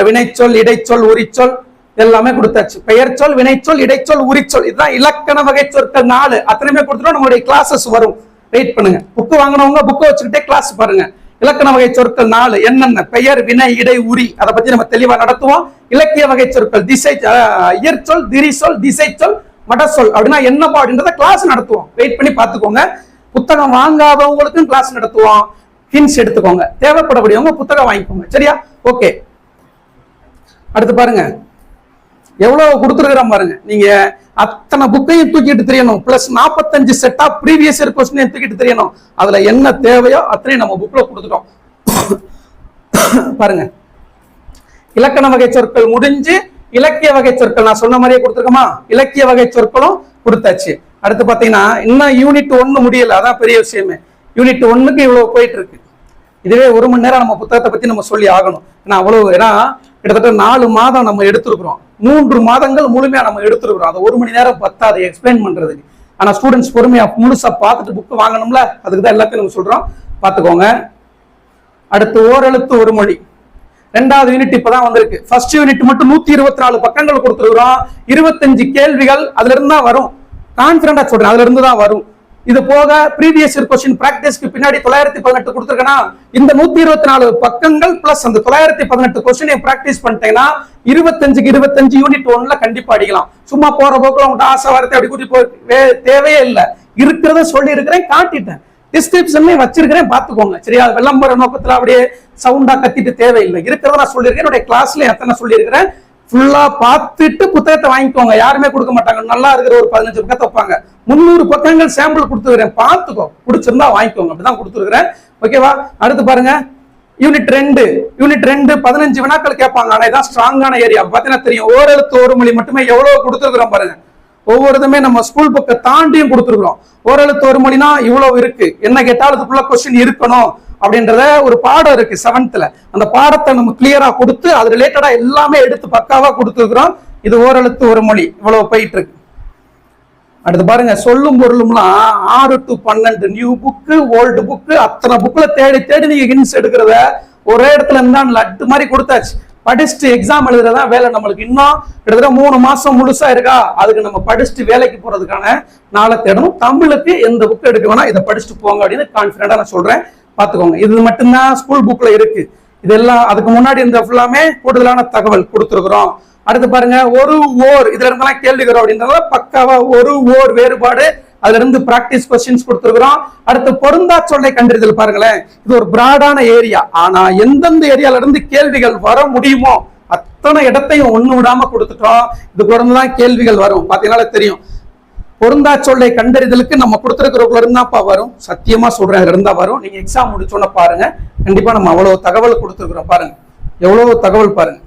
வினைச்சொல், இடைச்சொல், உரிச்சொல் எல்லாமே கொடுத்தாச்சு. பெயர் சொல், வினைச்சொல், இடைச்சொல், உரிச்சொல், இதுதான் இலக்கண வகை சொற்கள் 4. அத்தனையுமே கொடுத்துட்டோம். நம்மளுடைய கிளாஸஸ் வரும், வெயிட் பண்ணுங்க. புக்கு வாங்கினவங்க புக்கை வச்சுக்கிட்டே கிளாஸ் பாருங்க. இலக்கண வகை சொற்கள் 4 என்னென்ன, பெயர், வினை, இடை, உரி, அதை பத்தி நம்ம தெளிவா நடத்துவோம். இலக்கிய வகை சொற்கள் திசை, இயற்சொல், திரிசொல், திசை சொல், மடசொல் அப்படின்னா என்னப்பா அப்படின்றத கிளாஸ் நடத்துவோம். வெயிட் பண்ணி பார்த்துக்கோங்க. புத்தகம் வாங்காதவங்களுக்கும் கிளாஸ் நடத்துவோம். ஹின்ஸ் எடுத்துக்கோங்க, தேவைப்படக்கூடியவங்க புத்தகம் வாங்கிக்கோங்க, சரியா? ஓகே, அடுத்து பாருங்க, எவ்வளவு கொடுத்துருக்கிறோம் பாருங்க. நீங்க அத்தனை புக்கையும் தூக்கிட்டு தெரியணும், plus 45 set of previous year question தூக்கிட்டு தெரியணும். அதுல என்ன தேவையோ அத்தனையும் நம்ம புக்ல கொடுத்துட்டோம். பாருங்க, இலக்கண வகை சொற்கள் முடிஞ்சு இலக்கிய வகை சொற்கள் நான் சொன்ன மாதிரியே கொடுத்துருக்கோமா, இலக்கிய வகை சொற்களும் கொடுத்தாச்சு. அடுத்து பாத்தீங்கன்னா இன்னும் யூனிட் 1 முடியல, அதான் பெரிய விஷயமே. யூனிட் 1க்கு இவ்வளவு போயிட்டு இருக்கு. இதுவே 1 மணி நேரம் நம்ம புத்தகத்தை பத்தி நம்ம சொல்லி ஆகணும். ஏன்னா அவ்வளவு, ஏன்னா கிட்டத்தட்ட 4 மாதம் நம்ம எடுத்திருக்கிறோம், 3 மாதங்கள் முழுமையா நம்ம எடுத்துருக்கிறோம். அது 1 மணி நேரம் பத்தாது எக்ஸ்பிளைன் பண்றதுக்கு. ஆனா ஸ்டூடெண்ட்ஸ் பொறுமையா முழுசா பார்த்துட்டு புக் வாங்கணும்ல, அதுக்கு தான் எல்லாத்தையும் நம்ம சொல்றோம், பாத்துக்கோங்க. அடுத்து ஓரெழுத்து ஒரு மொழி 2வது யூனிட் இப்பதான் வந்திருக்கு. ஃபர்ஸ்ட் யூனிட் மட்டும் 124 பக்கங்கள் கொடுத்துருக்கிறோம். 25 கேள்விகள் அதுல இருந்து தான் வரும். கான்பிடண்டா சொல்றேன், அதுல இருந்து தான் வரும். இது போக ப்ரீவியஸ் இயர் क्वेश्चन பிராக்டிஸ்க்கு பின்னாடி 918 கொடுத்திருக்கேனா, இந்த 124 பக்கங்கள் பிளஸ் அந்த 918 क्वेश्चन பிராக்டிஸ் பண்ணிட்டீங்கன்னா 25க்கு 25 யூனிட் 1ல கண்டிப்பா அடிக்கலாம். சும்மா போற போக்குல உங்க ஆசை வார்த்தை அப்படி கூட்டி போய் தேவையே இல்லை. இருக்கிறத சொல்லி இருக்கிறேன், காட்டிட்டேன், டிஸ்கிரிப்ஷன்ல வச்சிருக்கிறேன், பாத்துக்கோங்க, சரியா? விளம்பர நோக்கத்துல அப்படியே சவுண்டா கத்திட்டு தேவையில்லை. இருக்கிறத நான் சொல்லியிருக்கேன், என்னுடைய கிளாஸ்ல எத்தனை சொல்லியிருக்கிறேன் ஃபுல்லா பார்த்துட்டு புத்தகத்தை வாங்கிக்கோங்க. யாருமே கொடுக்க மாட்டாங்க, நல்லா இருக்கிற ஒரு 15 பக்கத்தை வைப்பாங்க. 300 பக்கங்கள் சாம்பிள் கொடுத்துருக்கிறேன், பார்த்துக்கோ, பிடிச்சிருந்தா வாங்கிக்கோங்க, அப்படிதான் கொடுத்துருக்கிறேன். ஓகேவா? அடுத்து பாருங்க, யூனிட் 2 15 வினாக்கள் கேட்பாங்க. ஆனா இதான் ஸ்ட்ராங்கான ஏரியா. பாத்தீங்கன்னா தெரியும், ஓரெழுத்து ஒரு மொழி மட்டுமே எவ்வளவு கொடுத்துருக்கிறோம் பாருங்க. ஒவ்வொருதுமே நம்ம ஸ்கூல் புக்கை தாண்டியும் கொடுத்துருக்கிறோம். ஓரெழுத்து ஒரு மொழினா இவ்வளவு இருக்கு, என்ன கேட்டாலும் அதுக்குள்ள கொஸ்டின் இருக்கணும் அப்படின்றத ஒரு பாடம் இருக்கு 7th. அந்த பாடத்தை நம்ம கிளியரா கொடுத்து அது ரிலேட்டடா எல்லாமே எடுத்து பக்காவா கொடுத்துருக்கிறோம். இது ஓரெழுத்து ஒரு மொழி இவ்வளவு போயிட்டு இருக்கு. அடுத்து பாருங்க, சொல்லும் பொருளும்லாம் 6 to 12 new book, old book, அத்தனை புக்ல தேடி தேடி நீங்க ஹின்ஸ் எடுக்கிறத ஒரே இடத்துல இருந்தா லட்டு மாதிரி கொடுத்தாச்சு. படிச்சுட்டு எக்ஸாம் எழுதுறதா வேலை. நம்மளுக்கு இன்னும் கிட்டத்தட்ட 3 மாசம் முழுசா இருக்கா, அதுக்கு நம்ம படிச்சுட்டு வேலைக்கு போறதுக்கான நாளை தேடணும். தமிழுக்கு எந்த புக் எடுக்க வேணா இதை படிச்சுட்டு போங்க அப்படின்னு கான்பிடண்டா நான் சொல்றேன். பாத்துக்கோங்க, இது மட்டும்தான் ஸ்கூல் புக்ல இருக்கு. இதெல்லாம் அதுக்கு முன்னாடி இந்த ஃபுல்லாமே கூடுதலான தகவல் கொடுத்துருக்குறோம். அடுத்து பாருங்க, ஒரு ஓர் இதுல இருந்தெல்லாம் கேள்விக்கிறோம் அப்படின்றத பக்காவா ஒரு ஓர் வேறுபாடு அதுல இருந்து பிராக்டிஸ் கொஸ்டின்ஸ் கொடுத்துருக்கிறோம். அடுத்து பொருந்தா சொல்லை கண்டறிதல் பாருங்களேன், இது ஒரு பிராடான ஏரியா. ஆனா எந்தெந்த ஏரியால இருந்து கேள்விகள் வர முடியுமோ அத்தனை இடத்தையும் ஒண்ணு விடாம கொடுத்துட்டோம். இதுக்கு தான் கேள்விகள் வரும். பாத்தீங்கன்னா தெரியும், பொருந்தா சொல்லை கண்டறிதலுக்கு நம்ம கொடுத்துருக்கிறவங்கள இருந்தாப்பா வரும். சத்தியமா சொல்றேன், இருந்தா வரும். நீங்க எக்ஸாம் முடிச்சோன்னு பாருங்க, கண்டிப்பா நம்ம அவ்வளவு தகவல் கொடுத்துருக்கிறோம். பாருங்க எவ்வளவு தகவல் பாருங்க.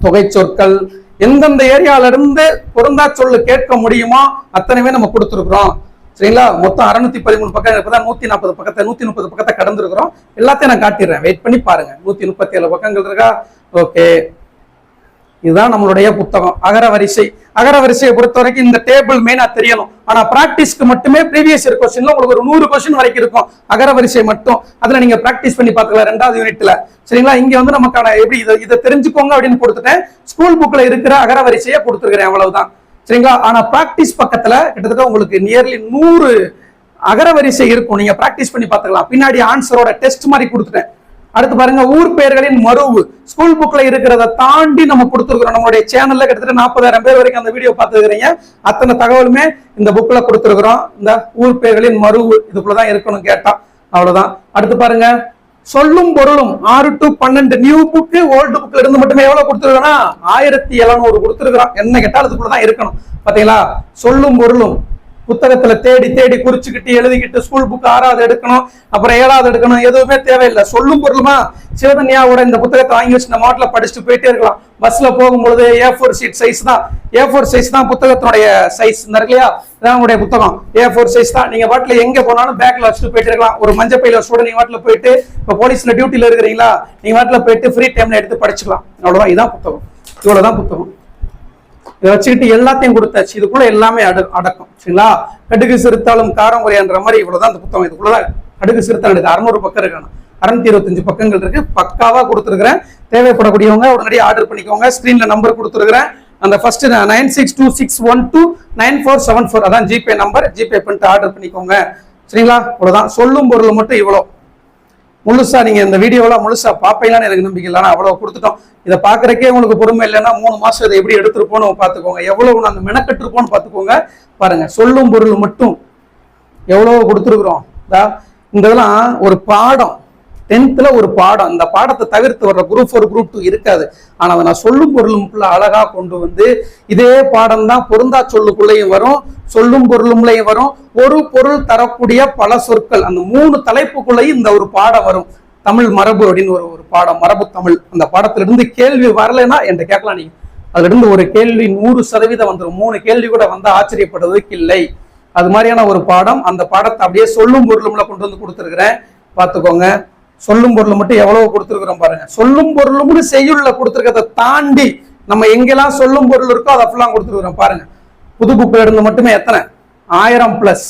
தொகை சொற்கள் எந்தெந்த ஏரியால இருந்து பொருந்தா சொல்லு கேட்க முடியுமோ அத்தனையுமே நம்ம கொடுத்துருக்குறோம். சரிங்களா? மொத்தம் 613 பக்கம், இப்பதான் 140 பக்கத்தை 130 பக்கத்தை கடந்திருக்கிறோம். எல்லாத்தையும் நான் காட்டிடுறேன், வெயிட் பண்ணி பாருங்க. 137 பக்கங்கள் இருக்கா? ஓகே, இதுதான் நம்மளுடைய புத்தகம். அகர வரிசை. அகர வரிசையை பொறுத்த வரைக்கும் இந்த டேபிள் மெயினா தெரியணும். ஆனா பிராக்டிஸ்க்கு மட்டுமே ப்ரீவியஸ் இயர் கொஸ்டின்ல உங்களுக்கு ஒரு 100 கொஸ்டின் வரைக்கும் இருக்கும் அகர வரிசை மட்டும். அதுல நீங்க பிராக்டிஸ் பண்ணி பார்த்துக்கலாம் 2வது யூனிட்ல. சரிங்களா? இங்க வந்து நமக்கான எப்படி இதை தெரிஞ்சுக்கோங்க அப்படின்னு கொடுத்துட்டேன். ஸ்கூல் புக்ல இருக்கிற அகர வரிசையை கொடுத்துருக்கிறேன், அவ்வளவுதான். சரிங்களா? ஆனா பிராக்டிஸ் பக்கத்துல கிட்டத்தட்ட உங்களுக்கு நியர்லி 100 அகர வரிசை இருக்கும். நீங்க பிராக்டிஸ் பண்ணி பார்த்துக்கலாம். பின்னாடி ஆன்சரோட டெஸ்ட் மாதிரி கொடுத்துட்டேன். அடுத்து பாருங்க, ஊர் பெயர்களின் மறுவு. ஸ்கூல் புக்ல இருக்கிறத தாண்டி நம்ம கொடுத்துருக்கிறோம். நம்மளுடைய சேனல்ல கிட்டத்தட்ட 40,000 பேர் வரைக்கும் அந்த வீடியோ பார்த்துக்கிறீங்க. அத்தனை தகவலுமே இந்த புக்ல கொடுத்துருக்கிறோம். இந்த ஊர் பெயர்களின் மறுவு இதுக்குள்ளதான் இருக்கணும் கேட்டா, அவ்வளவுதான். அடுத்து பாருங்க, சொல்லும் பொருளும் 6 to 12 நியூ புக்கு ஓல்டு புக்ல இருந்து மட்டுமே எவ்வளவு கொடுத்துருக்கோம்னா 1700 கொடுத்துருக்கிறோம். என்ன கேட்டாலும் அதுக்குள்ளதான் இருக்கணும். பாத்தீங்களா? சொல்லும் பொருளும் புத்தகத்துல தேடி தேடி குறிச்சுக்கிட்டு எழுதிக்கிட்டு ஸ்கூல் புக் 6வது எடுக்கணும், அப்புறம் 7வது எடுக்கணும், எதுவுமே தேவையில்லை. சொல்லும் பொருளுமா சிவதன்யாவோட இந்த புத்தகத்தை வாங்கி வச்சு நம்ம மாட்டில் படிச்சுட்டு போயிட்டே இருக்கலாம். பஸ்ல போகும்பொழுது A4 ஷீட் சைஸ் தான், A4 சைஸ் தான் புத்தகத்தினுடைய சைஸ். இந்த இருக்கு இல்லையா, இதான் உங்களுடைய புத்தகம், A4 சைஸ் தான். நீங்க பாட்டில எங்க போனாலும் பேக்ல வச்சுட்டு போயிட்டு இருக்கலாம். ஒரு மஞ்சள் பையில வச்சு நீங்க வாட்டில போயிட்டு, இப்ப போலீஸ்ல டியூட்டில இருக்கிறீங்களா, நீங்க வாட்டில போயிட்டு ஃப்ரீ டைம்ல எடுத்து படிச்சுக்கலாம். அவ்வளவுதான், இதான் புத்தகம், இவ்வளவுதான் புத்தகம். இதை வச்சுக்கிட்டு எல்லாத்தையும் கொடுத்தாச்சு. இதுக்குள்ள எல்லாமே அடக்கம். சரிங்களா? கடுகு சிறுத்தாலும் காரம் குறையான்ற மாதிரி இவ்வளவுதான் இந்த புத்தகம். இதுக்குள்ளதான் கடுகு சிறுத்தாலும் 600 பக்கம் இருக்கணும். 625 பக்கங்கள் இருக்கு. பக்காவா கொடுத்துருக்கிறேன். தேவைப்படக்கூடியவங்க உடனடியாக ஆர்டர் பண்ணிக்கோங்க. ஸ்கிரீன்ல நம்பர் கொடுத்துருக்கிறேன். அந்த ஃபர்ஸ்ட் 9626129474 அதான் ஜிபே நம்பர். ஜிபே பண்ணிட்டு ஆர்டர் பண்ணிக்கோங்க. சரிங்களா? இவ்வளவுதான். சொல்லும் பொருள் மட்டும் இவ்வளோ. முழுசா நீங்க இந்த வீடியோலாம் முழுசா பாப்பீங்களான்னு எனக்கு நம்பிக்கை இல்லை. அவ்வளவு கொடுத்துட்டோம். இதை பாக்குறக்கே உங்களுக்கு பொறுமை இல்லைன்னா 3 மாசம் இதை எப்படி எடுத்துருப்போம்னு பாத்துக்கோங்க. எவ்வளவு நாங்க மெனக்கெட்டுருப்போம்னு பாத்துக்கோங்க. பாருங்க, சொல்லும் பொருள் மட்டும் எவ்வளவு கொடுத்துருக்குறோம். இந்த இதெல்லாம் ஒரு பாடம், 10th ஒரு பாடம். இந்த பாடத்தை தவிர்த்து வர்ற குரூப் 4 குரூப் 2 இருக்காது. ஆனா அதை நான் சொல்லும் பொருளுக்குள்ள அழகா கொண்டு வந்து இதே பாடம் தான் பொருந்தா சொல்லுக்குள்ளேயும் வரும், சொல்லும் பொருளும்லையும் வரும். ஒரு பொருள் தரக்கூடிய பல சொற்கள், அந்த 3 தலைப்புக்குள்ளேயும் இந்த ஒரு பாடம் வரும். தமிழ் மரபு அப்படின்னு ஒரு பாடம், மரபு தமிழ். அந்த பாடத்துல இருந்து கேள்வி வரலைன்னா என்கிட்ட கேட்கலாம். நீங்க அதுல இருந்து ஒரு கேள்வி 100% வந்துடும். 3 கேள்வி கூட வந்தா ஆச்சரியப்படுவதற்கு இல்லை. அது மாதிரியான ஒரு பாடம். அந்த பாடத்தை அப்படியே சொல்லும் பொருளும்ல கொண்டு வந்து கொடுத்துருக்கிறேன். பாத்துக்கோங்க. சொல்லும் பொருள் மட்டும் எவ்வளவு கொடுத்துருக்கிறோம் பாருங்க. சொல்லும் பொருளும் செய்யுள்ள கொடுத்துருக்கிறத தாண்டி நம்ம எங்கெல்லாம் சொல்லும் பொருள் இருக்கோ அதை ஃபுல்லா கொடுத்துருக்கிறோம். பாருங்க, புது புக்ல இருந்து மட்டுமே எத்தனை 1000+,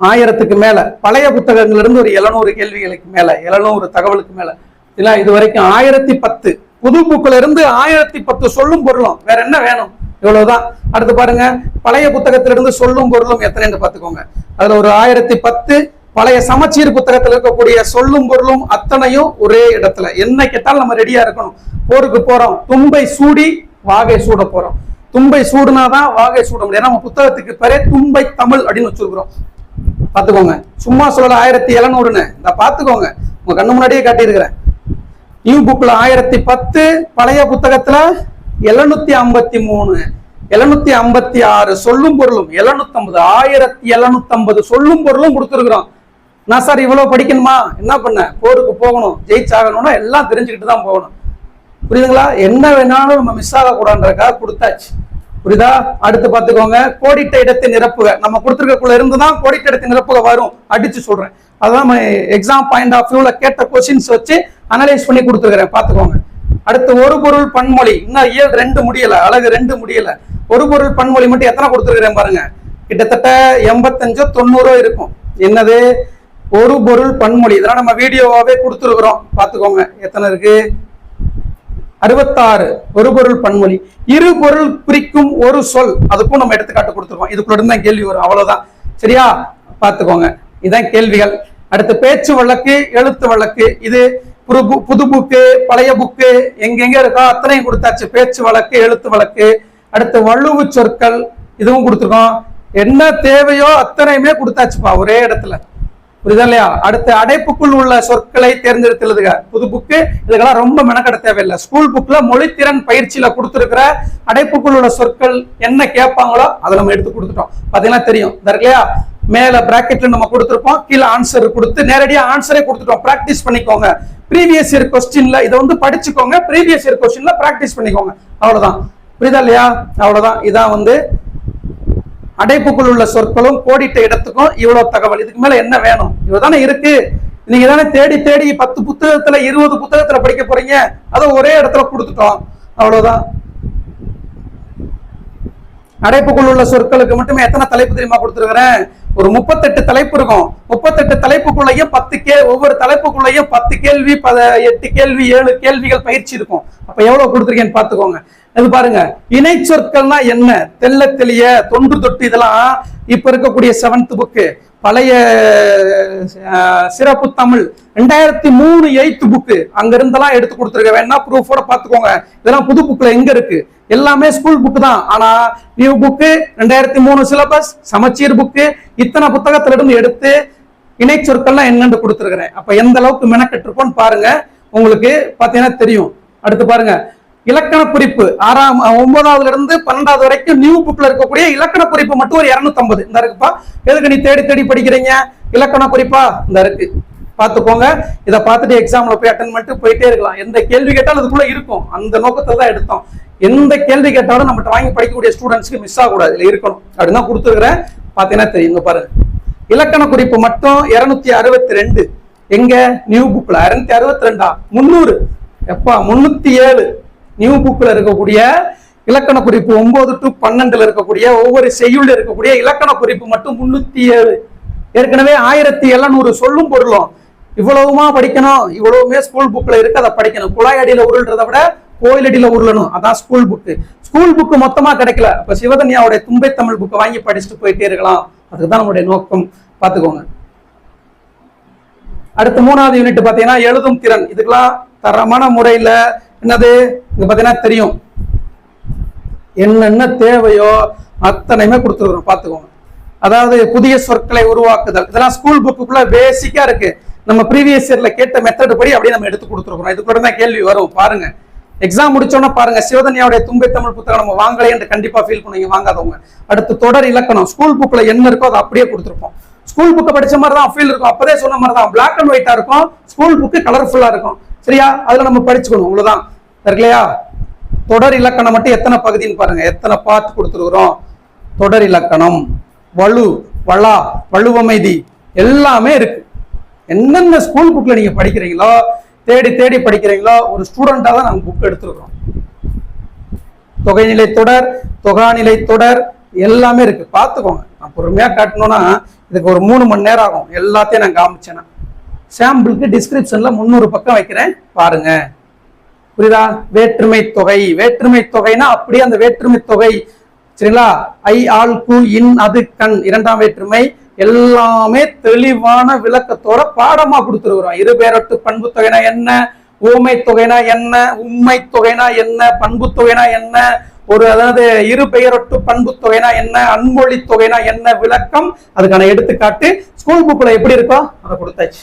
1000க்கு மேல. பழைய புத்தகங்கள்ல இருந்து ஒரு 700 கேள்விகளுக்கு மேல, 700 தகவலுக்கு மேல. இல்ல இது வரைக்கும் 1010. புது புக்ல இருந்து 1010 சொல்லும் பொருளும். வேற என்ன வேணும்? இவ்வளவுதான். அடுத்து பாருங்க, பழைய புத்தகத்திலிருந்து சொல்லும் பொருளும் எத்தனைன்னு பாத்துக்கோங்க. அதுல ஒரு 1010 பழைய சமச்சீர் புத்தகத்தில் இருக்கக்கூடிய சொல்லும் பொருளும் அத்தனையும் ஒரே இடத்துல. என்ன கேட்டாலும் நம்ம ரெடியா இருக்கணும். போருக்கு போறோம், தும்பை சூடி வாகை சூட போறோம். தும்பை சூடுனாதான் வாகை சூட முடியும். நம்ம புத்தகத்துக்கு பேரே தும்பை தமிழ் அப்படின்னு வச்சிருக்கிறோம். பாத்துக்கோங்க. சும்மா சொல்லல 1700ன்னு. இந்த பாத்துக்கோங்க, உங்க கண்ணு முன்னாடியே காட்டியிருக்கிறேன். நியூ புக்ல 1010, பழைய புத்தகத்துல 753, 756 சொல்லும் பொருளும் 750, 1750 சொல்லும் பொருளும் கொடுத்துருக்கிறோம். நான் சார் இவ்வளவு படிக்கணுமா? என்ன பண்ண, போருக்கு போகணும், ஜெயிச்சாகணும்னா எல்லாம் தெரிஞ்சுக்கிட்டு தான் போகணும். புரியுதுங்களா? என்ன வேணாலும் நம்ம மிஸ் ஆகக்கூடாதுன்றதுக்காக கொடுத்தாச்சு. புரியுதா? அடுத்து பாத்துக்கோங்க, கோடிட்ட இடத்தை நிரப்புக. நம்ம கொடுத்துருக்கக்குள்ள இருந்துதான் கோடிட்ட இடத்தை நிரப்புக வரும். அடிச்சு சொல்றேன். அதான் எக்ஸாம் பாயிண்ட் ஆஃப் வியூல கேட்ட கொஸ்டின்ஸ் வச்சு அனலைஸ் பண்ணி கொடுத்துருக்கிறேன். பாத்துக்கோங்க. அடுத்து ஒரு பொருள் பன்மொழி. இன்னும் இயல் 2 முடியல, அழகு 2 முடியல. ஒரு பொருள் பன்மொழி மட்டும் எத்தனை கொடுத்துருக்கிறேன் பாருங்க. கிட்டத்தட்ட 85 90 இருக்கும். என்னது? ஒரு பொருள் பன்மொழி இதெல்லாம் நம்ம வீடியோவாவே கொடுத்துருக்குறோம், பாத்துக்கோங்க. எத்தனை இருக்கு? 66. ஒரு பொருள் பன்மொழி. இரு பொருள் குறிக்கும் ஒரு சொல், அதுக்கும் நம்ம எடுத்துக்காட்டு கொடுத்துருக்கோம். இதுக்குள்ள இருந்து தான் கேள்வி வரும், அவ்வளவுதான். சரியா? பாத்துக்கோங்க, இதான் கேள்விகள். அடுத்து பேச்சு வழக்கு, எழுத்து வழக்கு. இது புது புக்கு, பழைய புக்கு, எங்கெங்க இருக்கோ அத்தனையும் கொடுத்தாச்சு. பேச்சு வழக்கு, எழுத்து வழக்கு. அடுத்து வள்ளுவு சொற்கள், இதுவும் கொடுத்துருக்கோம். என்ன தேவையோ அத்தனையுமே கொடுத்தாச்சுப்பா ஒரே இடத்துல, புரியுதா இல்லையா? அடுத்து அடைப்புக்குள் உள்ள சொற்களை தேர்ந்தெடுத்து எழுதுக. புது புக்கு, இதுக்கெல்லாம் ரொம்ப மெனக்கட தேவையில்லை. ஸ்கூல் புக்ல மொழித்திறன் பயிற்சியில கொடுத்துருக்கிற அடைப்புக்குள் உள்ள சொற்கள் என்ன கேட்பாங்களோ அதை நம்ம எடுத்து கொடுத்துட்டோம். பாத்தீங்கன்னா தெரியும் இல்லையா? மேல பிராக்கெட்ல நம்ம கொடுத்துருப்போம், கீழே ஆன்சர் கொடுத்து நேரடியா ஆன்சரே கொடுத்துட்டோம். பிராக்டிஸ் பண்ணிக்கோங்க. ப்ரீவியஸ் இயர் கொஸ்டின்ல இதை வந்து படிச்சுக்கோங்க, ப்ரீவியஸ் இயர் கொஸ்டின்ல பிராக்டிஸ் பண்ணிக்கோங்க, அவ்வளவுதான். புரியுதா இல்லையா? அவ்வளவுதான். இதான் வந்து அடைப்புக்குள் உள்ள சொற்களும் கோடிட்ட இடத்துக்கும் இவ்வளவு தகவல். இதுக்கு மேல என்ன வேணும்? இவ்வளவுதானே இருக்கு. நீங்க தானே தேடி தேடி 10 புத்தகத்துல 20 புத்தகத்துல படிக்க போறீங்க, அதை ஒரே இடத்துல கொடுத்துட்டோம், அவ்வளவுதான். அடைப்புக்குள் உள்ள சொற்களுக்கு மட்டுமே எத்தனை தலைப்பு தெரியுமா கொடுத்துருக்கிறேன்? ஒரு 38 தலைப்பு இருக்கும். 38 தலைப்புக்குள்ளேயும் 10 ஒவ்வொரு தலைப்புக்குள்ளேயும் 10 கேள்வி, 8 கேள்வி, 7 கேள்விகள் பயிற்சி இருக்கும். அப்ப எவ்வளவு கொடுத்துருக்கேன்னு பாத்துக்கோங்க. இது பாருங்க, இணை சொற்கள்னா என்ன, தெல்ல தெளிய, தொன்று தொட்டு, இதெல்லாம் இப்ப இருக்கக்கூடிய 7th புக்கு. பழைய சிறப்பு தமிழ் 2003 8th புக்கு, அங்க இருந்தெல்லாம் எடுத்து கொடுத்துருக்க. வேணா ப்ரூஃபோட பாத்துக்கோங்க. இதெல்லாம் புது புக்ல எங்க இருக்கு? எல்லாமே ஸ்கூல் புக்கு தான். ஆனா நியூ புக்கு 2003 சிலபஸ், சமச்சீர் புக்கு, இத்தனை புத்தகத்துல இருந்து எடுத்து இணை சொற்கள்லாம் என்னன்னு கொடுத்துருக்கிறேன். அப்ப எந்த அளவுக்கு மெனக்கெட்டு இருக்கோன்னு பாருங்க, உங்களுக்கு பாத்தீங்கன்னா தெரியும். அடுத்து பாருங்க, இலக்கண குறிப்பு 9வது இருந்து 12வது வரைக்கும் நியூ புக்ல இருக்கக்கூடிய இலக்கண குறிப்பு மட்டும் ஒரு 250 இந்த இருக்குப்பா. எதுக்கு நீ தேடி தேடி படிக்கிறீங்க? இலக்கண குறிப்பா இந்த இருக்கு, பாத்துக்கோங்க. இதை பார்த்துட்டு எக்ஸாம்ல போய் அட்டன் பண்ணிட்டு போயிட்டே இருக்கலாம். எந்த கேள்வி கேட்டாலும் அதுக்குள்ள இருக்கும், அந்த நோக்கத்தை தான் எடுத்தோம். எந்த கேள்வி கேட்டாலும் நம்மகிட்ட வாங்கி படிக்கக்கூடிய ஸ்டூடெண்ட்ஸ்க்கு மிஸ் ஆகக்கூடாது, இதுல இருக்கணும் அப்படின்னு தான் கொடுத்துருக்கிறேன். பாத்தீங்கன்னா தெரியும் பாருங்க. இலக்கண குறிப்பு மட்டும் 262 எங்க? நியூ புக்ல. 262 300 எப்பா 307 நியூ புக்ல இருக்கக்கூடிய இலக்கண குறிப்பு 9 to 12 இருக்கக்கூடிய ஒவ்வொரு செய்யுள்ள இருக்கக்கூடிய இலக்கண குறிப்பு மட்டும் 307. ஏற்கனவே 1700 சொல்லும் பொருளும். இவ்வளவுமா படிக்கணும்? இவ்வளவுமே ஸ்கூல் புக்ல இருக்கு, அதை படிக்கணும். குழாய் அடியில உருள்றதை விட கோயில் அடியில உருளணும், அதான் ஸ்கூல் புக்கு. ஸ்கூல் புக்கு மொத்தமா கிடைக்கல, அப்ப சிவதன்யாவுடைய தும்பை தமிழ் புக்கை வாங்கி படிச்சுட்டு போயிட்டே இருக்கலாம். அதுக்குதான் நம்மளுடைய நோக்கம், பாத்துக்கோங்க. அடுத்து 3வது யூனிட் பாத்தீங்கன்னா எழுதும் திறன். இதுக்கெல்லாம் தரமான முறையில என்னது இங்க பாத்தீங்கன்னா தெரியும், என்னென்ன தேவையோ அத்தனையுமே கொடுத்துருக்கோம், பாத்துக்கோங்க. அதாவது புதிய சொற்களை உருவாக்குதல், இதெல்லாம் ஸ்கூல் புக்குள்ள பேசிக்கா இருக்கு. நம்ம ப்ரீவியஸ் இயர்ல கேட்ட மெத்தட் படி அப்படியே நம்ம எடுத்து கொடுத்துருக்கோம். இதுக்குள்ள தான் கேள்வி வரும், பாருங்க. எக்ஸாம் முடிச்சோன்னா பாருங்க, சிவதன்யாவுடைய தும்பை தமிழ் புத்தகம் நம்ம வாங்கலை என்று கண்டிப்பா ஃபீல் பண்ணுவீங்க, வாங்காதவங்க. அடுத்து தொடர் இலக்கணம், ஸ்கூல் புக்ல என்ன இருக்கோ அதை அப்படியே கொடுத்துருப்போம். ஸ்கூல் புக்கை படிச்ச மாதிரி தான் ஃபீல் இருக்கும், அப்பதே சொன்ன மாதிரி தான். பிளாக் அண்ட் ஒயிட்டா இருக்கும், ஸ்கூல் புக்கு கலர்ஃபுல்லா இருக்கும். சரியா? அதுல நம்ம படிச்சுக்கணும், அவ்வளவுதான். இல்லையா? தொடர் இலக்கணம் மட்டும் எத்தனை பகுதின்னு பாருங்க, எத்தனை பார்த்து கொடுத்துருக்குறோம். தொடர் இலக்கணம், வலு, வளா, வலுவமைதி எல்லாமே இருக்கு. என்னென்ன ஸ்கூல் புக்ல நீங்க படிக்கிறீங்களோ, தேடி தேடி படிக்கிறீங்களோ, ஒரு ஸ்டூடெண்டா தான் நாங்க புக் எடுத்துருக்கோம். தொகைநிலை தொடர், தொகாநிலை தொடர் எல்லாமே இருக்கு, பாத்துக்கோங்க. நான் பொறுமையா காட்டணும்னா இதுக்கு ஒரு 3 மணி நேரம் ஆகும். எல்லாத்தையும் நான் காமிச்சேன்னா சாம்பிளுக்கு டிஸ்கிரிப்ஷன்ல 300 பக்கம் வைக்கிறேன், பாருங்க. புரியுதா? வேற்றுமை தொகை, வேற்றுமை தொகைனா அப்படியே அந்த வேற்றுமை தொகை, சரிங்களா? ஐ, ஆள், கு, இன், அது, கண், 2ஆம் வேற்றுமை எல்லாமே தெளிவான விளக்கத்தோட பாடமா கொடுத்துருக்கிறோம். இருபெயரொட்டு பண்பு தொகைனா என்ன, ஓமை தொகைனா என்ன, உண்மை தொகைனா என்ன, பண்பு தொகைனா என்ன, அதாவது இரு பெயரொட்டு பண்பு தொகைனா என்ன, அன்மொழி தொகைனா என்ன, விளக்கம், அதுக்கான எடுத்துக்காட்டு ஸ்கூல் புக்ல எப்படி இருக்கோ அதை கொடுத்தாச்சு.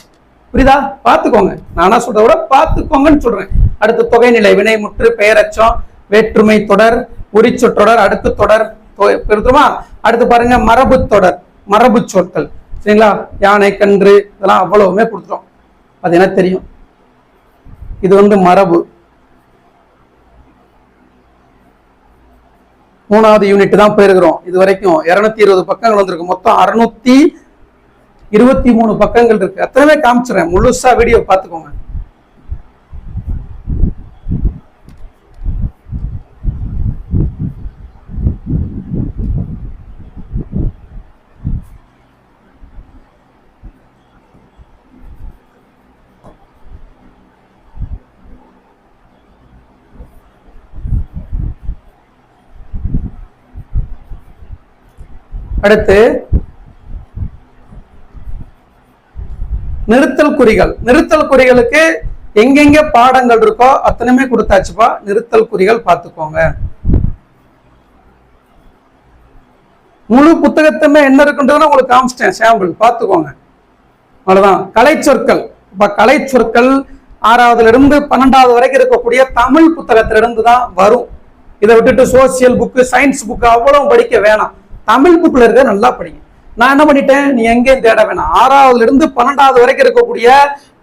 புரியுதா? பாத்துக்கோங்க. நானா சொல்றத விட பாத்துக்கோங்கன்னு சொல்றேன். அடுத்து தொகைநிலை, வினைமுற்று, பெயரச்சம், வேற்றுமை தொடர், உரிச்சொற்றொடர், அடுக்கு தொடர், பெருத்துமா. அடுத்து பாருங்க மரபு தொடர், மரபு சொற்கள், சரிங்களா? யானை, கன்று, இதெல்லாம் அவ்வளவுமே கொடுத்துட்டோம். அது என்ன தெரியும், இது வந்து மரபு. 3வது யூனிட் தான் போயிருக்கிறோம். இது வரைக்கும் 220 பக்கங்கள் வந்திருக்கு. மொத்தம் 623 பக்கங்கள் இருக்கு. அத்தனை காமிச்சிடறேன், முழுசா வீடியோ பார்த்துக்கோங்க. அடுத்து நிறுத்தல் குறிகள். நிறுத்தல் குறிகளுக்கு எங்கெங்க பாடங்கள் இருக்கோ அத்தனையுமே கொடுத்தாச்சுப்பா. நிறுத்தல் குறிகள் பார்த்துக்கோங்க. முழு புத்தகத்துமே என்ன இருக்குன்றதுன்னு உங்களுக்கு காமிச்சிட்டேன், சாம்பிள் பார்த்துக்கோங்க. அவ்வளவுதான். கலை சொற்கள். இப்ப கலை சொற்கள் 6வதுல இருந்து 12வது வரைக்கும் இருக்கக்கூடிய தமிழ் புத்தகத்திலிருந்து தான் வரும். இதை விட்டுட்டு சோசியல் புக்கு, சயின்ஸ் புக்கு அவ்வளவு படிக்க வேணாம். தமிழ் புக்ல இருக்க நல்லா படிங்க. நான் என்ன பண்ணிட்டேன், நீ எங்கேயும் தேட வேணாம். 6வதுல இருந்து 12வது வரைக்கும் இருக்கக்கூடிய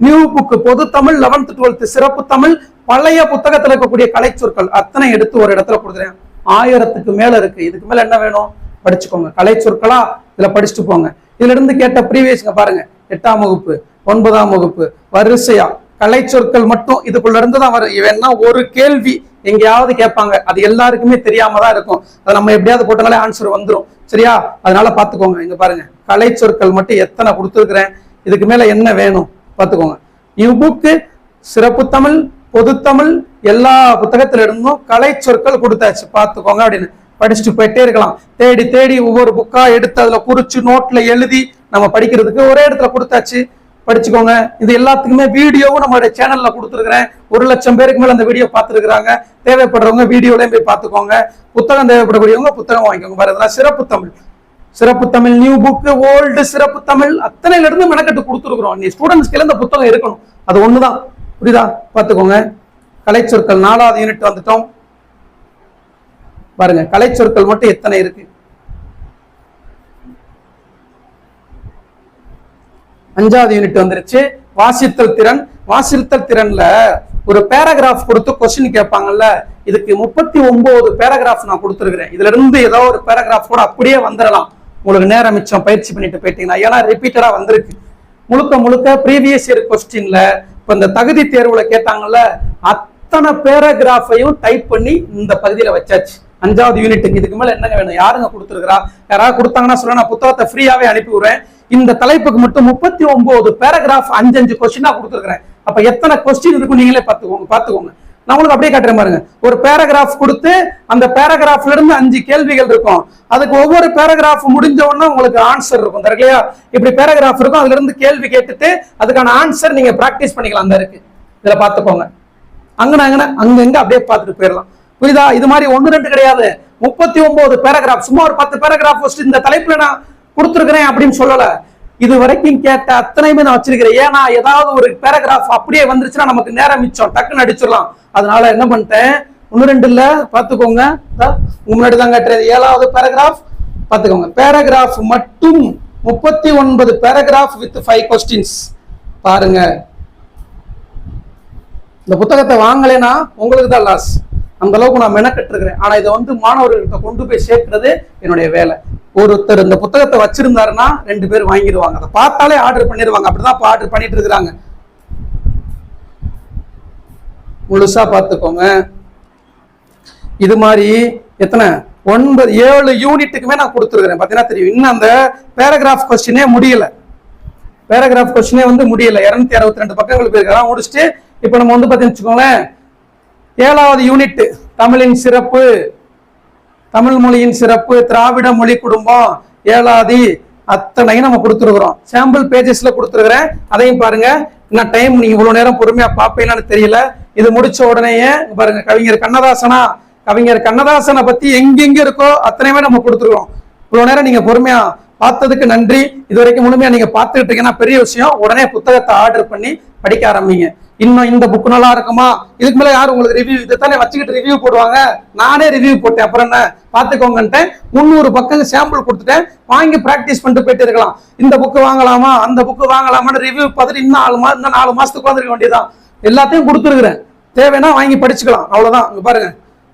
நியூ புக்கு, பொது தமிழ், 11th 12th சிறப்பு தமிழ், பழைய புத்தகத்துல இருக்கக்கூடிய கலை சொற்கள் அத்தனை எடுத்து ஒரு இடத்துல கொடுத்துறேன். 1000க்கு மேல இருக்கு. இதுக்கு மேல என்ன வேணும் படிச்சுக்கோங்க. கலை சொற்களா இதுல படிச்சுட்டு போங்க. இதுல இருந்து கேட்ட ப்ரீவியஸ்ங்க பாருங்க, 8ஆம் வகுப்பு, 9ஆம் வகுப்பு வரிசையா கலை சொற்கள் மட்டும் இதுக்குள்ள இருந்து தான் வரும். இவன்னா ஒரு கேள்வி எங்கேயாவது கேட்பாங்க, அது எல்லாருக்குமே தெரியாம தான் இருக்கும். அதை நம்ம எப்படியாவது போட்டனாலே ஆன்சர் வந்துடும். சரியா? அதனால பாத்துக்கோங்க. இங்க பாருங்க, கலை சொற்கள் மட்டும் எத்தனை கொடுத்துருக்கிறேன். இதுக்கு மேல என்ன வேணும் பாத்துக்கோங்க. நியூ புக்கு, சிறப்பு தமிழ், பொது தமிழ், எல்லா புத்தகத்துல இருந்தும் கலை சொற்கள் கொடுத்தாச்சு. பாத்துக்கோங்க அப்படின்னு படிச்சுட்டு போயிட்டே இருக்கலாம். தேடி தேடி ஒவ்வொரு புக்கா எடுத்து அதுல குறிச்சு நோட்ல எழுதி நம்ம படிக்கிறதுக்கு ஒரே இடத்துல கொடுத்தாச்சு. படிச்சுக்கோங்க. இது எல்லாத்துக்குமே வீடியோவும் நம்மளுடைய சேனல்ல கொடுத்துருக்கிறேன். 1,00,000 பேருக்கு மேல அந்த வீடியோ பார்த்துருக்காங்க. தேவைப்படுறவங்க வீடியோலயும் போய் பார்த்துக்கோங்க. புத்தகம் தேவைப்படக்கூடியவங்க புத்தகம் வாங்கிக்கோங்க. பாருங்க, சிறப்பு தமிழ், சிறப்பு தமிழ், நியூ புக்கு, ஓல்டு சிறப்பு தமிழ் அத்தனையில இருந்து மெனக்கட்டு கொடுத்துருக்குறோம். நீ ஸ்டூடெண்ட்ஸ்க்கு இந்த புத்தகம் இருக்கணும், அது ஒண்ணுதான். புரியுதா? பார்த்துக்கோங்க. கலை சொற்கள் 4வது யூனிட் வந்துட்டோம். பாருங்க, கலை சொற்கள் மட்டும் எத்தனை இருக்கு. 5வது யூனிட் வந்துருச்சு. வாசித்தல் திறன். வாசித்தல் திறன்ல ஒரு பேராகிராஃப் கொடுத்து கொஸ்டின் கேட்பாங்கல்ல, இதுக்கு 39 பேராகிராஃப் நான் கொடுத்துருக்கிறேன். இதுல இருந்து ஏதோ ஒரு பேராகிராஃப் கூட அப்படியே வந்துடலாம். உங்களுக்கு நேரம் மிச்சம், பயிற்சி பண்ணிட்டு போயிட்டீங்கன்னா. ஏன்னா ரிப்பீட்டடா வந்திருக்கு. முழுக்க முழுக்க ப்ரீவியஸ் இயர் கொஸ்டின்ல இப்ப இந்த தகுதி தேர்வுல கேட்டாங்கல்ல, அத்தனை பேராகிராஃபையும் டைப் பண்ணி இந்த பகுதியில வச்சாச்சு. 5வது யூனிட்டுக்கு. இதுக்கு மேல என்னங்க வேணும்? யாருங்க கொடுத்துருக்கிறா? யாராவது கொடுத்தாங்கன்னா சொல்ல, நான் புத்தகத்தை ஃப்ரீயாவே அனுப்பி விடுறேன். இந்த தலைப்புக்கு மட்டும் 39 பேராகிராஃப் 5 கொஸ்டினா கொடுத்துருக்கிறேன். அப்ப எத்தனை கொஸ்டின் இருக்கும் நீங்களே பாத்துக்கோங்க. நான் உங்களுக்கு அப்படியே காட்டுறேன் பாருங்க. ஒரு பேராகிராஃப் கொடுத்து அந்த பேராகிராஃப்ல இருந்து 5 கேள்விகள் இருக்கும். அதுக்கு ஒவ்வொரு பேராகிராஃப் முடிஞ்ச உடனே உங்களுக்கு ஆன்சர் இருக்கும். இல்லையா? இப்படி பேராகிராஃப் இருக்கும், அதுல இருந்து கேள்வி கேட்டுட்டு அதுக்கான ஆன்சர் நீங்க பிராக்டிஸ் பண்ணிக்கலாம். அந்த இருக்கு, இதுல பாத்துக்கோங்க. அங்க அப்படியே பார்த்துட்டு போயிடலாம். புரியுதா? இது மாதிரி 1 2 கிடையாது, 39 பேராகிராஃப். சும்மா ஒரு 10 பேராகிராஃப் இந்த தலைப்புல நான் கொடுத்துருக்கிறேன் அப்படின்னு சொல்லல. இது வரைக்கும் கேட்ட அத்தனையுமே நான் வச்சிருக்கிறேன். ஏன்னா ஏதாவது ஒரு பேராகிராஃப் அப்படியே வந்துருச்சுன்னா நமக்கு நேரம் மிச்சம், டக்குன்னு அடிச்சிடலாம். அதனால என்ன பண்ணிட்டேன், 1 2 இல்ல, பாத்துக்கோங்க. முன்னாடி தான் கேட்டது 7வது பேராகிராஃப். பாத்துக்கோங்க, பேராகிராஃப் மட்டும் 39 பேராகிராஃப் வித் 5 கொஸ்டின்ஸ். பாருங்க, இந்த புத்தகத்தை வாங்கலைன்னா உங்களுக்கு தான் லாஸ். அந்த அளவுக்கு நான் மெனக்கட்டு இருக்கிறேன். ஆனா இதை மாணவர்கள்ட்ட கொண்டு போய் சேர்க்கிறது என்னுடைய வேலை. ஒருத்தர் இந்த புத்தகத்தை வச்சிருந்தாருன்னா 2 பேர் வாங்கிடுவாங்க. அதை பார்த்தாலே ஆர்டர் பண்ணிடுவாங்க. அப்படிதான் ஆர்டர் பண்ணிட்டு இருக்கிறாங்க. முழுசா பார்த்துக்கோங்க. இது மாதிரி எத்தனை 9 7 யூனிட்டுக்குமே நான் கொடுத்துருக்கிறேன். பார்த்தீங்கன்னா தெரியும். இன்னும் அந்த பேராகிராஃப் கொஸ்டினே முடியல. பேராகிராஃப் கொஸ்டினே முடியல. 262 பக்கங்கள் போயிருக்கலாம். முடிச்சுட்டு இப்ப நம்ம பார்த்தீங்கன்னு வச்சுக்கோங்களேன், 7வது யூனிட் தமிழின் சிறப்பு, தமிழ் மொழியின் சிறப்பு, திராவிட மொழி குடும்பம், 7ஆதி அத்தனையும் நம்ம கொடுத்துருக்குறோம். சாம்பிள் பேஜஸ்ல கொடுத்துருக்கிறேன். அதையும் பாருங்க. இன்னும் டைம் நீங்க இவ்வளவு நேரம் பொறுமையா பார்ப்பீங்கன்னு தெரியல. இது முடிச்ச உடனேயே பாருங்க, கவிஞர் கண்ணதாசனை பத்தி எங்கெங்க இருக்கோ அத்தனையுமே நம்ம கொடுத்துருக்கோம். இவ்வளவு நேரம் நீங்க பொறுமையா பார்த்ததுக்கு நன்றி. இது வரைக்கும் முழுமையா நீங்க பார்த்துக்கிட்டு இருக்கீங்கன்னா பெரிய விஷயம். உடனே புத்தகத்தை ஆர்டர் பண்ணி படிக்க ஆரம்பிங்க. இன்னும் இந்த புக் நல்லா இருக்குமா, இதுக்கு மேல யாரும் உங்களுக்கு ரிவ்யூ இதைத்தானே வச்சுக்கிட்டு ரிவ்யூ போடுவாங்க. நானே ரிவ்யூ போட்டேன். அப்புறம் என்ன பாத்துக்கோங்கன்ட்டு 300 பக்கம் சாம்பிள் கொடுத்துட்டேன். வாங்கி பிராக்டிஸ் பண்ணிட்டு போயிட்டு இருக்கலாம். இந்த புக்கு வாங்கலாமா, அந்த புக்கு வாங்கலாமான்னு ரிவ்யூ பார்த்துட்டு இன்னும் 4 மாசத்துக்கு வந்துருக்க வேண்டியதான். எல்லாத்தையும் கொடுத்துருக்கிறேன். தேவைன்னா வாங்கி படிச்சுக்கலாம். அவ்வளவுதான். இங்க பாருங்க,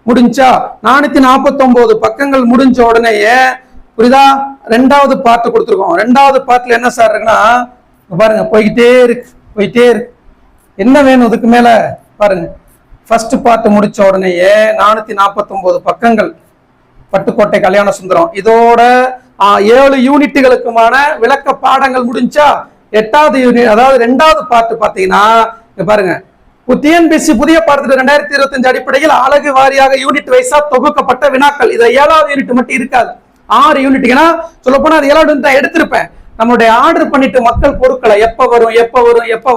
முடிஞ்சா 449 பக்கங்கள் முடிஞ்ச உடனேயே புரியுதா, 2வது பார்ட் கொடுத்துருக்கோம். 2வது பார்ட்ல என்ன சார் இருக்குன்னா, பாருங்க போய்கிட்டே இருக்கு. என்ன வேணும் இதுக்கு மேல பாருங்க. ஃபர்ஸ்ட் பார்ட் முடிச்ச உடனேயே 449 பக்கங்கள் பட்டுக்கோட்டை கல்யாண சுந்தரம். இதோட 7 யூனிட்டுகளுக்குமான விளக்க பாடங்கள் முடிஞ்சா 8வது யூனிட், அதாவது 2வது பார்ட் பாத்தீங்கன்னா பாருங்க, டிஎன்பிஎஸ்சி புதிய பாடத்திட்டம் 2025 அடிப்படையில் அலகு வாரியாக யூனிட் வைஸா தொகுக்கப்பட்ட வினாக்கள். இது 7வது யூனிட் மட்டும் இருக்காது. 6 யூனிட். ஏன்னா சொல்ல போனா அது 7வது யூனிட் தான் எடுத்திருப்பேன். நம்மளுடைய ஆர்டர் பண்ணிட்டு மக்கள் பொருட்களை எப்ப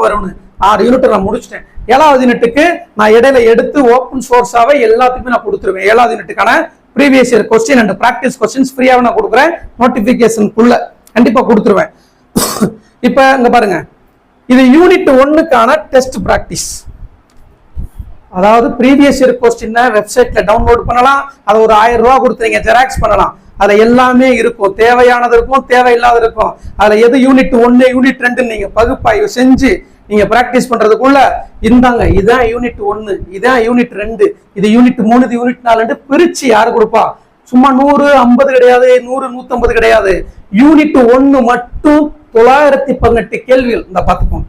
வரும்னு 6 யூனிட் நான் முடிச்சிட்டேன். 7வது யூனிட்டுக்கு நான் இடையில எடுத்து ஓப்பன் சோர்ஸாவே எல்லாத்துக்குமே நான் கொடுத்துருவேன். 7வது யூனிட்டுக்கான previous year question and practice questions ஃப்ரீயாவே நான் கொடுக்குறேன். நோட்டிபிகேஷனுக்குள்ள கண்டிப்பா கொடுத்துருவேன். இப்ப இங்க பாருங்க, இது யூனிட் 1க்கான டெஸ்ட் பிராக்டிஸ். அதாவது ப்ரீவியஸ் இயர் கொஸ்டின் வெப்சைட்ல டவுன்லோட் பண்ணலாம். அதை ஒரு 1000 ரூபாய் கொடுத்து நீங்க ஜெராக்ஸ் பண்ணலாம். அதுல எல்லாமே இருக்கும், தேவையானது இருக்கும், தேவையில்லாத இருக்கும். அதுல எது யூனிட் 1 யூனிட் 2 நீங்க பகுப்பாய்வு செஞ்சு நீங்க பிராக்டிஸ் பண்றதுக்குள்ள இருந்தாங்க. இதான் யூனிட் 1, இதான் யூனிட் 2, இது யூனிட் 3, இது யூனிட் 4 பிரிச்சு யாரு கொடுப்பா? சும்மா 100 50 கிடையாது, 100 150 கிடையாது. யூனிட் 1 மட்டும் 918 கேள்விகள். இந்த பாத்துக்கோங்க,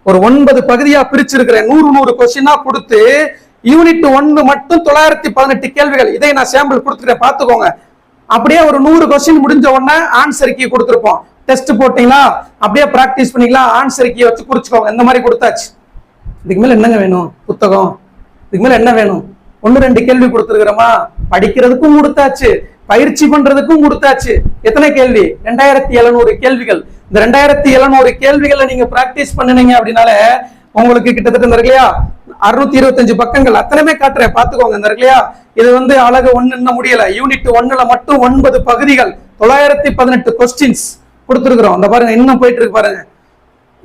ஒரு 9 பகுதியா பிரிச்சிருக்கிறேன். 100 கொஸ்டினா கொடுத்து யூனிட் 1 மட்டும் 918 கேள்விகள். இதை நான் சாம்பிள் கொடுத்துக்கிறேன், பாத்துக்கோங்க. அப்படியே ஒரு 100 கொஸ்டின் முடிஞ்ச உடனே ஆன்சர் கீ கொடுத்துருப்போம். டெஸ்ட் போட்டீங்களா, அப்படியே பிராக்டிஸ் பண்ணீங்களா, ஆன்சர் கீ வச்சு குறிச்சுக்கோங்க. இந்த மாதிரி கொடுத்தாச்சு. இதுக்கு மேல என்னங்க வேணும்? புத்தகம் இதுக்கு மேல என்ன வேணும்? 1-2 கேள்வி கொடுத்துருக்கிறோமா, படிக்கிறதுக்கும் கொடுத்தாச்சு, பயிற்சி பண்றதுக்கும் கொடுத்தாச்சு. எத்தனை கேள்வி? 2700 கேள்விகள். இந்த 2700 கேள்விகளை நீங்க பிராக்டிஸ் பண்ணுனீங்க அப்படின்னாலே உங்களுக்கு கிட்டத்தட்ட இந்த இல்லையா 625 பக்கங்கள் அத்தனையுமே காட்டுறேன், பாத்துக்கோங்க. இந்த இல்லையா இது வந்து அழகு 1 இன்னும் முடியல. யூனிட் 1ல மட்டும் 9 பகுதிகள், 918 கொஸ்டின்ஸ் கொடுத்துருக்கிறோம். அந்த பாருங்க, இன்னும் போயிட்டு இருக்கு பாருங்க.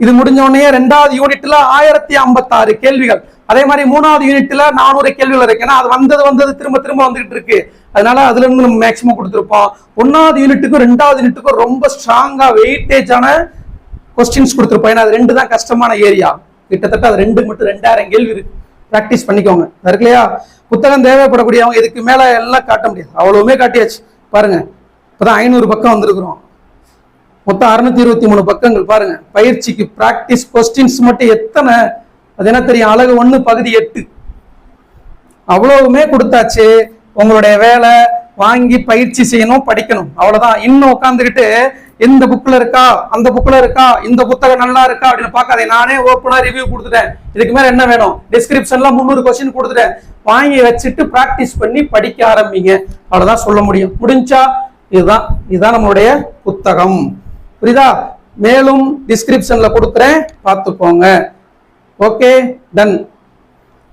இது முடிஞ்ச உடனே 2வது யூனிட்ல 1056 கேள்விகள். அதே மாதிரி 3வது யூனிட்ல 400 கேள்விகள் இருக்கு. ஏன்னா அது வந்தது திரும்ப வந்துகிட்டு இருக்கு. அதனால அதுல இருந்து நம்ம மேக்சிமம் கொடுத்துருப்போம். 1வது யூனிட்டுக்கும் 2வது யூனிட்டுக்கும் ரொம்ப ஸ்ட்ராங்கா வெயிட்டேஜான கொஸ்டின்ஸ் கொடுத்துருப்போம். ஏன்னா அது 2 தான் கஷ்டமான ஏரியா. கிட்டத்தட்ட அது 2 மட்டும் 2000 கேள்வி இருக்கு. பிராக்டிஸ் பண்ணிக்கோங்க. இருக்கு இல்லையா? புத்தகம் தேவைப்படக்கூடியவங்க இதுக்கு மேல எல்லாம் காட்ட முடியாது, அவ்வளவுமே காட்டியாச்சு. பாருங்க, இப்பதான் 500 பக்கம் வந்திருக்கிறோம். மொத்தம் 623 பக்கங்கள். பாருங்க, பயிற்சிக்கு பிராக்டிஸ் கொஸ்டின்ஸ் மட்டும் எத்தனை? அது என்ன தெரியும்? அழகு 1 பகுதி 8 அவ்வளவுமே கொடுத்தாச்சு. உங்களுடைய வேலை வாங்கி பயிற்சி செய்யணும், படிக்கணும், அவ்வளவுதான். இன்னும் உட்காந்துக்கிட்டு இந்த புக்ல இருக்கா, அந்த புக்ல இருக்கா, இந்த புத்தகம் நல்லா இருக்கா அப்படின்னு பார்க்காதே. நானே ஓப்பனா ரிவ்யூ கொடுத்துட்டேன். இதுக்கு மேல என்ன வேணும்? டிஸ்கிரிப்ஷன்ல 300 கொஸ்டின் கொடுத்துட்டேன். வாங்கி வச்சுட்டு பிராக்டிஸ் பண்ணி படிக்க ஆரம்பிங்க. அவ்வளவுதான் சொல்ல முடியும். முடிஞ்சா இதுதான் நம்மளுடைய புத்தகம். புரியுதா? மேலும் டிஸ்கிரிப்ஷன்ல கொடுக்குறேன், பார்த்துக்கோங்க. Okay, done.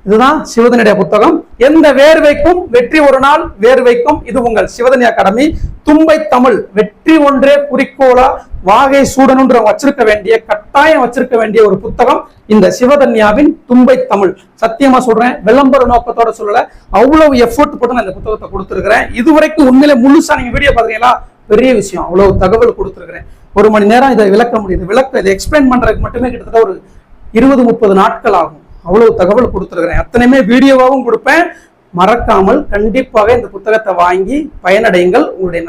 இதுதான் சிவதனுடைய புத்தகம். எந்த வேர்வைக்கும் வெற்றி ஒரு நாள் வேர்வைக்கும். இது உங்கள் சிவதனி அகாடமி. தும்பை தமிழ் வெற்றி ஒன்றே குறிக்கோளா வாகை சூடனுன்ற கட்டாயம் வச்சிருக்க வேண்டிய ஒரு புத்தகம் இந்த சிவதன்யாவின் தும்பை தமிழ். சத்தியமா சொல்றேன், விளம்பர நோக்கத்தோட சொல்லல, அவ்வளவு எஃபோர்ட் போட்டு நான் இந்த புத்தகத்தை கொடுத்துருக்கிறேன். இதுவரைக்கும் உண்மையிலே முழுசா நீங்க வீடியோ பாத்தீங்களா, பெரிய விஷயம். அவ்வளவு தகவல் கொடுத்துருக்கிறேன். 1 மணி நேரம் இதை விளக்க முடியுது. இதை எக்ஸ்பிளைன் பண்றதுக்கு மட்டுமே கிட்டத்தட்ட ஒரு 20-30 நாட்கள் ஆகும். அவ்வளவு தகவல் கொடுத்துருக்கிறேன். அத்தனையுமே வீடியோவாகவும் கொடுப்பேன். மறக்காமல் கண்டிப்பாக இந்த புத்தகத்தை வாங்கி பயனடையுங்கள். உங்களுடைய